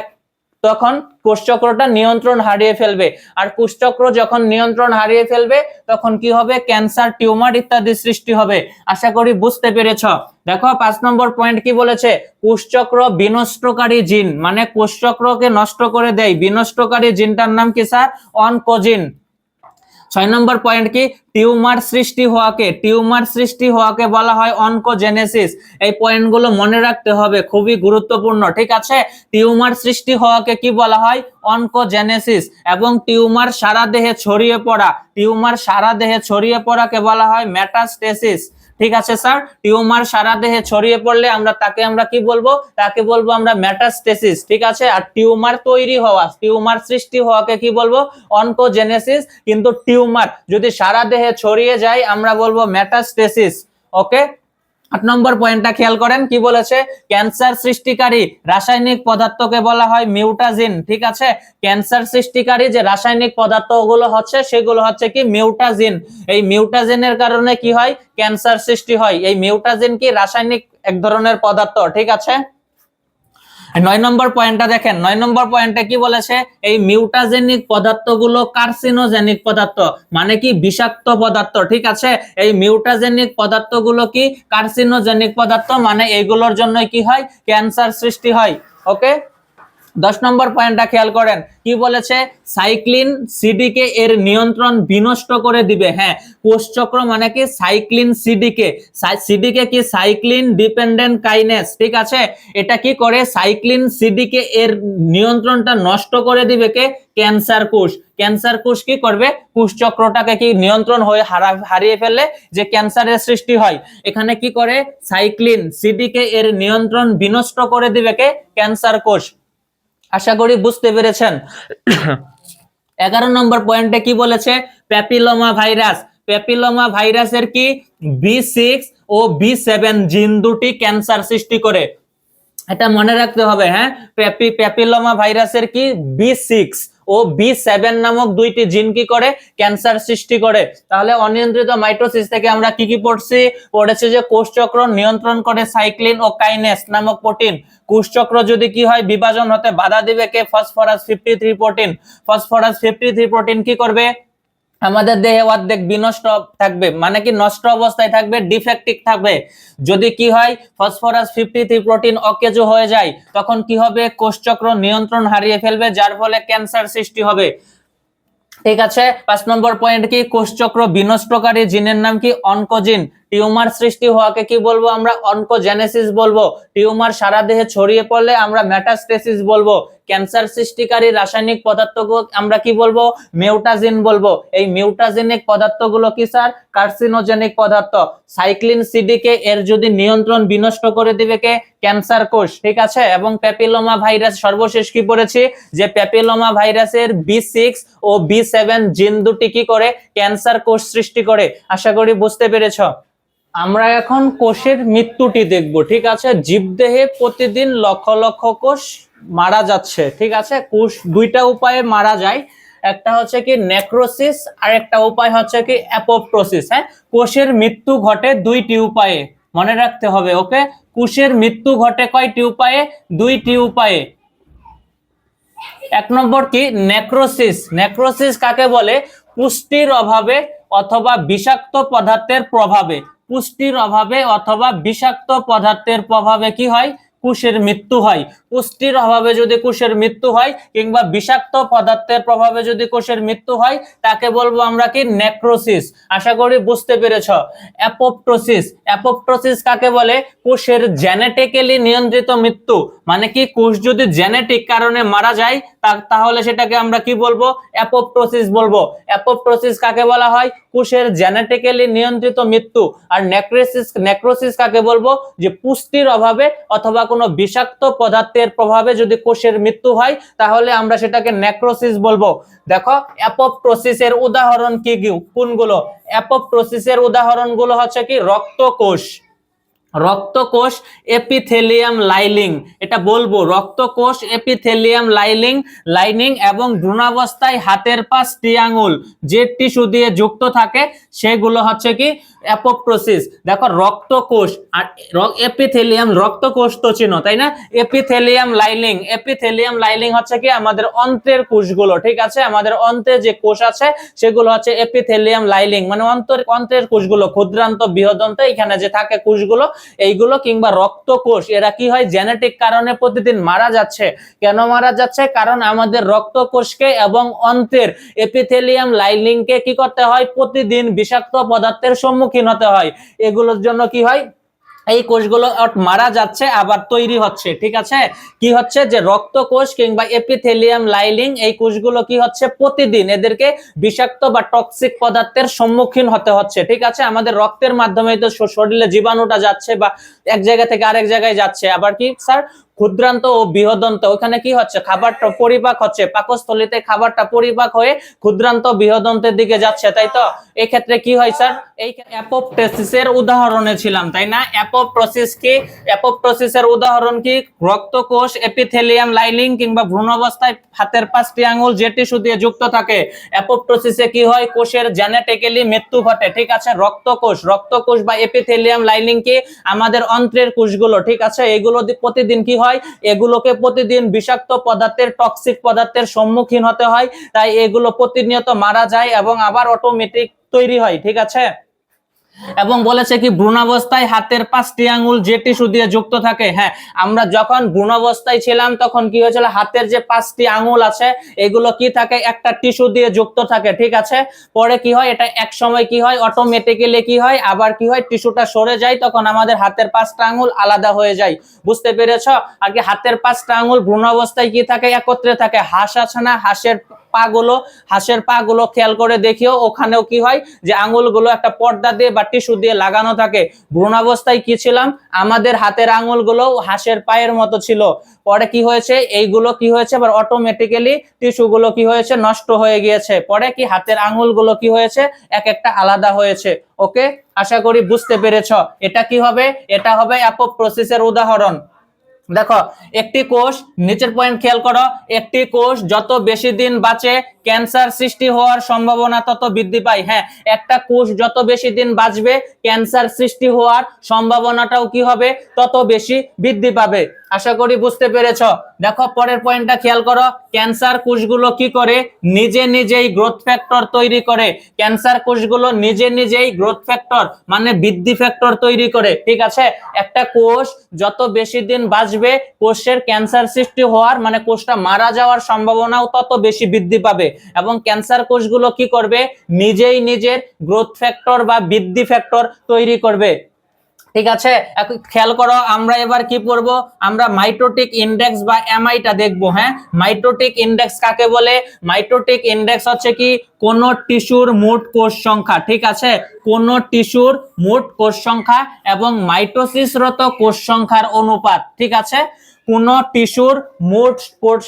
তখন কোষচক্রটা নিয়ন্ত্রণ হারিয়ে ফেলবে, আর কোষচক্র যখন নিয়ন্ত্রণ হারিয়ে ফেলবে তখন কি হবে? ক্যান্সার টিউমার ইত্যাদি সৃষ্টি হবে। আশা করি বুঝতে পেরেছ। দেখো 5 নম্বর পয়েন্ট কি বলেছে, কোষচক্র বিনষ্টকারী জিন, মানে কোষচক্রকে নষ্ট করে দেয় বিনষ্টকারী জিনটার নাম কি স্যার? অনকোজিন। 6 নম্বর পয়েন্ট কি, টিউমার সৃষ্টি হওয়াকে বলা হয় অনকোজেনেসিস। এই পয়েন্টগুলো মনে রাখতে হবে, খুবই গুরুত্বপূর্ণ। ঠিক আছে, টিউমার সৃষ্টি হওয়াকে কি বলা হয়? অনকোজেনেসিস। এবং টিউমার সারা দেহে ছড়িয়ে পড়াকে বলা হয় মেটাস্টেসিস। ঠিক আছে স্যার, টিউমার সারা দেহে ছড়িয়ে পড়লে তাকে আমরা কি বলবো? তাকে বলবো আমরা মেটাস্টেসিস। ঠিক আছে, আর টিউমার সৃষ্টি হওয়াকে কি বলবো? অনকোজেনেসিস। কিন্তু টিউমার যদি সারা দেহে ছড়িয়ে যায় আমরা বলবো মেটাস্টেসিস। ওকে, 8 নম্বর পয়েন্টটা খেয়াল করেন কি বলেছে, ক্যান্সার সৃষ্টিকারী রাসায়নিক পদার্থকে বলা হয় মিউটাজিন। ঠিক আছে, ক্যান্সার সৃষ্টিকারী যে রাসায়নিক পদার্থগুলো হচ্ছে সেগুলো হচ্ছে কি? মিউটাজিন। এই মিউটাজিনের কারণে কি হয়? ক্যান্সার সৃষ্টি হয়। এই মিউটাজিন কি? রাসায়নিক এক ধরনের পদার্থ। ঠিক আছে, 9 নম্বর পয়েন্টটা দেখেন। 9 নম্বর পয়েন্টে কি বলেছে, এই মিউটাজেনিক পদার্থগুলো কার্সিনোজেনিক পদার্থ, মানে কি? বিষাক্ত পদার্থ। ঠিক আছে, এই মিউটাজেনিক পদার্থগুলো কি? কার্সিনোজেনিক পদার্থ, মানে এইগুলোর জন্য কি হয়? ক্যান্সার সৃষ্টি হয়। ওকে, 10 নম্বর পয়েন্টটা খেয়াল করেন কি বলেছে, সাইক্লিন সিডিকে এর নিয়ন্ত্রণ বিনষ্ট করে দিবে। হ্যাঁ, কোষচক্র মানে কি? সাইক্লিন সিডিকে কি? Cyclin dependent kinase. ঠিক আছে, এটা কি করে? সাইক্লিন সিডিকে এর নিয়ন্ত্রণটা নষ্ট করে দিবে কে? ক্যান্সার কোষ কি করবে? কোষচক্রটাকে কি নিয়ন্ত্রণ হয়ে হারিয়ে ফেললে যে ক্যান্সারের সৃষ্টি হয়, এখানে কি করে? সাইক্লিন সিডিকে এর নিয়ন্ত্রণ বিনষ্ট করে দিবে কে? ক্যান্সার কোষ। আশা করি বুঝতে পেরেছেন। 11 নম্বর পয়েন্টে কি বলেছে, প্যাপিলোমা ভাইরাসের কি? B6 ও B7 জিন দুটি ক্যান্সার সৃষ্টি করে। এটা মনে রাখতে হবে। হ্যাঁ, প্যাপিলোমা ভাইরাসের কি? B6 ও B7 নামক দুইটি জিন কি করে? ক্যান্সার সৃষ্টি করে। তাহলে অনিয়ন্ত্রিত মাইটোসিস থেকে আমরা কি পড়েছি যে কোষচক্র নিয়ন্ত্রণ করে সাইক্লিন ও কাইনেস নামক প্রোটিন। কোষচক্র যদি কি হয়? বিভাজন হতে বাধা দিবে কে? Phosphorus 53 protein. ফসফরাস 53 প্রোটিন কি করবে? আমাদের দেহে অর্ধেক বিনষ্ট থাকবে, মানে কি? নষ্ট অবস্থায় থাকবে, ডিফেক্টিভ থাকবে। যদি কি হয়? ফসফরাস 53 প্রোটিন অকেজো হয়ে যায়, তখন কি হবে? কোষচক্র নিয়ন্ত্রণ হারিয়ে ফেলবে, যার ফলে ক্যান্সার সৃষ্টি হবে। ঠিক আছে, 5 নম্বর পয়েন্ট কি? কোষচক্র বিনষ্টকারী জিনের নাম কি? অনকোজিন। টিউমার সৃষ্টি হওয়াকে কি বলবো আমরা? অনকোজেনেসিস বলবো। টিউমার সারা দেহে ছড়িয়ে পড়লে আমরা মেটাস্টেসিস বলবো। ক্যান্সার সৃষ্টিকারী রাসায়নিক পদার্থগুলো আমরা কি বলবো? মিউটাজিন বলবো। এই মিউটাজিনিক পদার্থগুলো কি স্যার? কার্সিনোজেনিক পদার্থ। সাইক্লিন সিডিকে এর যদি নিয়ন্ত্রণ বিনষ্ট করে দিবে কে? ক্যান্সার কোষ। ঠিক আছে, এবং প্যাপিলোমা ভাইরাস সর্বশেষ কি পড়েছি যে প্যাপিলোমা ভাইরাসের B6 ও B7 জিন দুটি কি করে? ক্যান্সার কোষ সৃষ্টি করে। আশা করি বুঝতে পেরেছ। আমরা এখন কোষের মৃত্যুটি দেখব। ঠিক আছে, জীবদেহে প্রতিদিন লক্ষ লক্ষ কোষ মারা যাচ্ছে। ঠিক আছে, কোষ দুইটা উপায়ে মারা যায়। একটা হচ্ছে কি নেক্রোসিস, আর একটা উপায় হচ্ছে কি অ্যাপোপ্টোসিস। হ্যাঁ, কোষের মৃত্যু ঘটে দুইটি উপায়ে, মনে রাখতে হবে। ওকে, কোষের মৃত্যু ঘটে কয়টি উপায়ে? দুইটি উপায়ে। এক নম্বর কি? নেক্রোসিস। নেক্রোসিস কাকে বলে? পুষ্টির অভাবে অথবা বিষাক্ত পদার্থের প্রভাবে। পুষ্টির অভাবে অথবা বিষাক্ত পদার্থের প্রভাবে কি হয়? কোষের মৃত্যু হয়। পুষ্টির অভাবে যদি কোষের মৃত্যু হয় কিংবা বিষাক্ত পদার্থের প্রভাবে যদি কোষের মৃত্যু হয় তাকে বলবো আমরা কি? নেক্রোসিস। আশা করি বুঝতে পেরেছ। অ্যাপোপ্টোসিস। অ্যাপোপ্টোসিস কাকে বলে? কোষের জেনেটিক্যালি নিয়ন্ত্রিত মৃত্যু। মানে কি? কোষ যদি জেনেটিক কারণে মারা যায় তাহলে সেটাকে আমরা কি বলবো? অ্যাপোপ্টোসিস বলবো। অ্যাপোপ্টোসিস কাকে বলা হয়? কোষের জেনেটিক্যালি নিয়ন্ত্রিত মৃত্যু। আর নেক্রোসিস কাকে বলবো? যে পুষ্টির অভাবে অথবা কোনো বিষাক্ত পদার্থের প্রভাবে যদি কোষের মৃত্যু হয় তাহলে আমরা সেটাকে নেক্রোসিস বলবো। দেখো অ্যাপোপ্টোসিসের উদাহরণ কি কোনগুলো? অ্যাপোপ্টোসিসের উদাহরণগুলো হচ্ছে কি? রক্তকোষ, রক্তকোষ এপিথেলিয়াম লাইনিং, এটা বলবো রক্তকোষ এপিথেলিয়াম লাইনিং এবং ভ্রূণাবস্থায় হাতের পাঁচটি আঙ্গুল যে টিস্যু দিয়ে যুক্ত থাকে সেগুলো হচ্ছে কি? অ্যাপোপ্টোসিস। দেখো রক্তকোষ আর এপিথেলিয়াম, রক্তকোষ তো চিনো তাই না? এপিথেলিয়াম লাইনিং হচ্ছে কি? আমাদের অন্ত্রের কোষগুলো, ঠিক আছে? আমাদের অন্ত্রে যে কোষ আছে সেগুলো হচ্ছে এপিথেলিয়াম লাইনিং, মানে অন্ত্রের কোষগুলো, ক্ষুদ্রান্ত বৃহদন্ত এখানে যে থাকে কোষগুলো এইগুলো, কিংবা রক্তকোষ, এরা কি হয়? জেনেটিক কারণে প্রতিদিন মারা যাচ্ছে। কেন মারা যাচ্ছে? কারণ আমাদের রক্তকোষকে এবং অন্ত্রের এপিথেলিয়াম লাইনিংকে কি করতে হয়? প্রতিদিন বিষাক্ত পদার্থের সম্মুখীন হতে হয়। এগুলোর জন্য কি হয়? এই কোষগুলো মারা যাচ্ছে আবার তৈরি হচ্ছে, ঠিক আছে? কি হচ্ছে? যে রক্তকোষ কিংবা এপিথেলিয়াম লাইনিং এই কোষগুলো কি হচ্ছে? প্রতিদিন এদেরকে বিষাক্ত বা টক্সিক পদার্থের সম্মুখীন হতে হচ্ছে, ঠিক আছে? আমাদের রক্তের মাধ্যমে তো শরীরে জীবাণুটা যাচ্ছে বা এক জায়গা থেকে আরেক জায়গায় যাচ্ছে। আবার কি স্যার? ক্ষুদ্রান্ত ও বৃহদন্ত, ওখানে কি হচ্ছে? খাবারটা পরিপাক হচ্ছে, পাকস্থলীতে খাবারটা পরিপাক হয়ে ক্ষুদ্রান্ত বৃহদন্তের দিকে যাচ্ছে, তাই তো? এই ক্ষেত্রে কি হয় স্যার? এই অ্যাপোপ্টোসিসের উদাহরণে ছিলাম, তাই না? অ্যাপোপ্টোসিস কি? অ্যাপোপ্টোসিসের উদাহরণ কি? রক্তকোষ এপিথেলিয়াম লাইনিং কিংবা ভ্রূণাবস্থায় হাতের পাঁচটি আঙ্গুল যে টিস্যু দিয়ে যুক্ত থাকে। অ্যাপোপ্টোসিসে কি হয়? কোষের জেনেটিক্যালি মৃত্যু ঘটে, ঠিক আছে? রক্তকোষ বা এপিথেলিয়াম লাইনিং কি? আমাদের অন্ত্রের কোষগুলো, ঠিক আছে? এগুলো প্রতিদিন কি হয়? এগুলোকে প্রতিদিন বিষাক্ত পদার্থের, টক্সিক পদার্থের সম্মুখীন হতে হয়, তাই এগুলো প্রতিনিয়ত মারা যায় এবং আবার অটোমেটিক তৈরি হয়, ঠিক আছে? এবং বলেছে কি? ভ্রূণাবস্থায় হাতের পাঁচটি আঙ্গুল যে টিস্যু দিয়ে যুক্ত থাকে। হ্যাঁ, আমরা যখন ভ্রূণাবস্থায় ছিলাম তখন কি হয়েছিল? হাতের যে পাঁচটি আঙ্গুল আছে এগুলো কি থাকে? একটা টিস্যু দিয়ে যুক্ত থাকে, ঠিক আছে? পরে কি হয়? এটা এক সময় কি হয়? অটোমেটিক্যালি কি হয়? আবার কি হয়? টিস্যুটা সরে যায়, তখন আমাদের হাতের পাঁচটা আঙ্গুল আলাদা হয়ে যায়। বুঝতে পেরেছ? আগে হাতের পাঁচটা আঙ্গুল ভ্রূণাবস্থায় কি থাকে? একত্রে থাকে। হাঁস আছে না? হাঁসের পাগুলো খেয়াল করে দেখিও, ওখানেও কি হয়? যে আঙ্গুলগুলো একটা পর্দা দিয়ে বা টিস্যু দিয়ে লাগানো থাকে। ভ্রূণাবস্থায় কি ছিলাম? আমাদের হাতের আঙ্গুলগুলো হাঁসের পায়ের মতো ছিল। পরে কি হয়েছে? এইগুলো কি হয়েছে? আবার অটোমেটিক্যালি টিস্যুগুলো কি হয়েছে? নষ্ট হয়ে গিয়েছে। পরে কি? হাতের আঙ্গুলগুলো কি হয়েছে? এক একটা আলাদা হয়েছে। ওকে, আশা করি বুঝতে পেরেছ। এটা কি হবে? এটা হবে অ্যাপোপ্টোসিসের উদাহরণ। দেখো একটি কোষ, নিচের পয়েন্ট খেয়াল করো, একটি কোষ যত বেশি দিন বাঁচে ক্যান্সার সৃষ্টি হওয়ার সম্ভাবনা তত বৃদ্ধি পায়। হ্যাঁ, একটা কোষ যত বেশি দিন বাঁচবে ক্যান্সার সৃষ্টি হওয়ার সম্ভাবনাটাও কি হবে? তত বেশি বৃদ্ধি পাবে। আশা করি বুঝতে পেরেছ। দেখো পরের পয়েন্টটা খেয়াল করো, ক্যান্সার কোষগুলো কি করে? নিজেই গ্রোথ ফ্যাক্টর তৈরি করে। ক্যান্সার কোষগুলো নিজেই গ্রোথ ফ্যাক্টর মানে বৃদ্ধি ফ্যাক্টর তৈরি করে, ঠিক আছে? একটা কোষ যত বেশি দিন বাঁচবে কোষের ক্যান্সার সৃষ্টি হওয়ার মানে কোষটা মারা যাওয়ার সম্ভাবনাও তত বেশি বৃদ্ধি পাবে। এবং ক্যান্সার কোষগুলো কি করবে? নিজের গ্রোথ ফ্যাক্টর বা বৃদ্ধি ফ্যাক্টর তৈরি করবে, ঠিক আছে? খেয়াল করো, আমরা এবার কি পড়ব? আমরা মাইটোটিক ইনডেক্স বা এমআইটা দেখবো। হ্যাঁ, মাইটোটিক ইনডেক্স কাকে বলে? মাইটোটিক ইনডেক্স হচ্ছে কি? কোন টিস্যুর মোট কোষ সংখ্যা, ঠিক আছে? কোন টিস্যুর মোট কোষ সংখ্যা এবং মাইটোসিসরত কোষ সংখ্যার অনুপাত, ঠিক আছে? কোন টিস্যুর মোট কোষ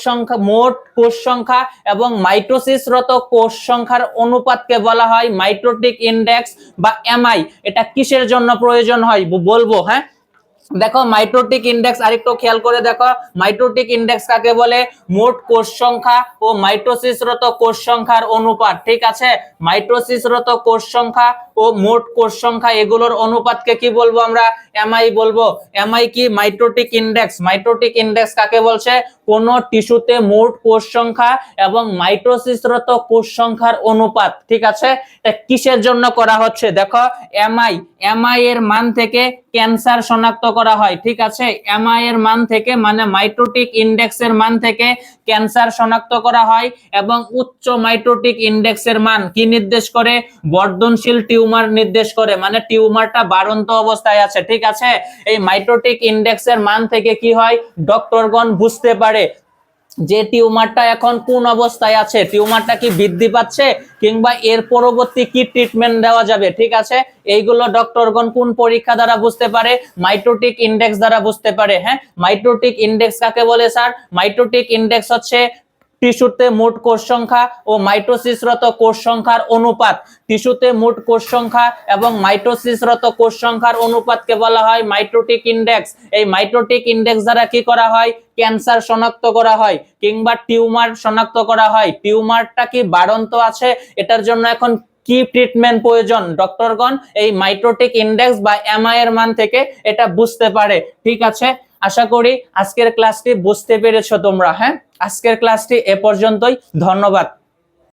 সংখ্যা এবং মাইটোসিসরত কোষ সংখ্যার অনুপাতকে বলা হয় মাইটোটিক ইনডেক্স বা এমআই। এটা কিসের জন্য প্রয়োজন হয় বলবো। হ্যাঁ, দেখো মাইটোটিক ইনডেক্স আরেকটু খেয়াল করে দেখো, মাইটোটিক ইনডেক্স কাকে বলে? মোট কোষ সংখ্যা ও মাইটোসিসরত কোষ সংখ্যার অনুপাত, ঠিক আছে? মাইটোসিসরত কোষ সংখ্যা ও মোট কোষ সংখ্যা এগুলোর অনুপাতকে কি বলবো আমরা? এমআই বলবো। এমআই কি? Mitotic index. মাইটোটিক ইনডেক্স কাকে বলছে? কোন টিস্যুতে মোট কোষ সংখ্যা এবং মাইটোসিসরত কোষ সংখ্যার অনুপাত। ঠিক আছে, এটা কিসের জন্য করা হচ্ছে? দেখো, এমআই এর মান থেকে ক্যান্সার শনাক্ত করা হয়। ঠিক আছে, এমআই এর মান থেকে মানে মাইটোটিক ইনডেক্সের মান থেকে ক্যান্সার শনাক্ত করা হয় এবং উচ্চ মাইটোটিক ইনডেক্সের মান কি নির্দেশ করে? বর্ধনশীল টিউমার নির্দেশ করে, মানে টিউমারটা বাড়ন্ত অবস্থায় আছে। ঠিক আছে, এই মাইটোটিক ইনডেক্সের মান থেকে কি হয়? ডক্টরগণ বুঝতে পারে যে টিউমারটা এখন কোন অবস্থায় আছে, টিউমারটা কি বৃদ্ধি পাচ্ছে কিংবা এর পরবর্তী কি ট্রিটমেন্ট দেওয়া যাবে। ঠিক আছে, এইগুলো ডক্টরগণ কোন পরীক্ষা দ্বারা বুঝতে পারে? মাইটোটিক ইনডেক্স দ্বারা বুঝতে পারে। হ্যাঁ, মাইটোটিক ইনডেক্স কাকে বলে স্যার? মাইটোটিক ইনডেক্স হচ্ছে টিস্যুতে মোট কোষ সংখ্যা ও মাইটোসিসরত কোষ সংখ্যার অনুপাত। টিস্যুতে মোট কোষ সংখ্যা এবং মাইটোসিসরত কোষ সংখ্যার অনুপাতকে বলা হয় মাইটোটিক ইনডেক্স। এই মাইটোটিক ইনডেক্স দ্বারা কি করা হয়? ক্যান্সার শনাক্ত করা হয় কিংবা টিউমার শনাক্ত করা হয়। টিউমারটা কি বাড়ন্ত আছে, এটার জন্য এখন কি ট্রিটমেন্ট প্রয়োজন? ডক্টরগণ এই মাইটোটিক ইনডেক্স বা এমআই এর মান থেকে এটা বুঝতে পারে। ঠিক আছে, আশা করি আজকের ক্লাসটি বুঝতে পেরেছো তোমরা। হ্যাঁ, আজকের ক্লাসটি এ পর্যন্তই। ধন্যবাদ।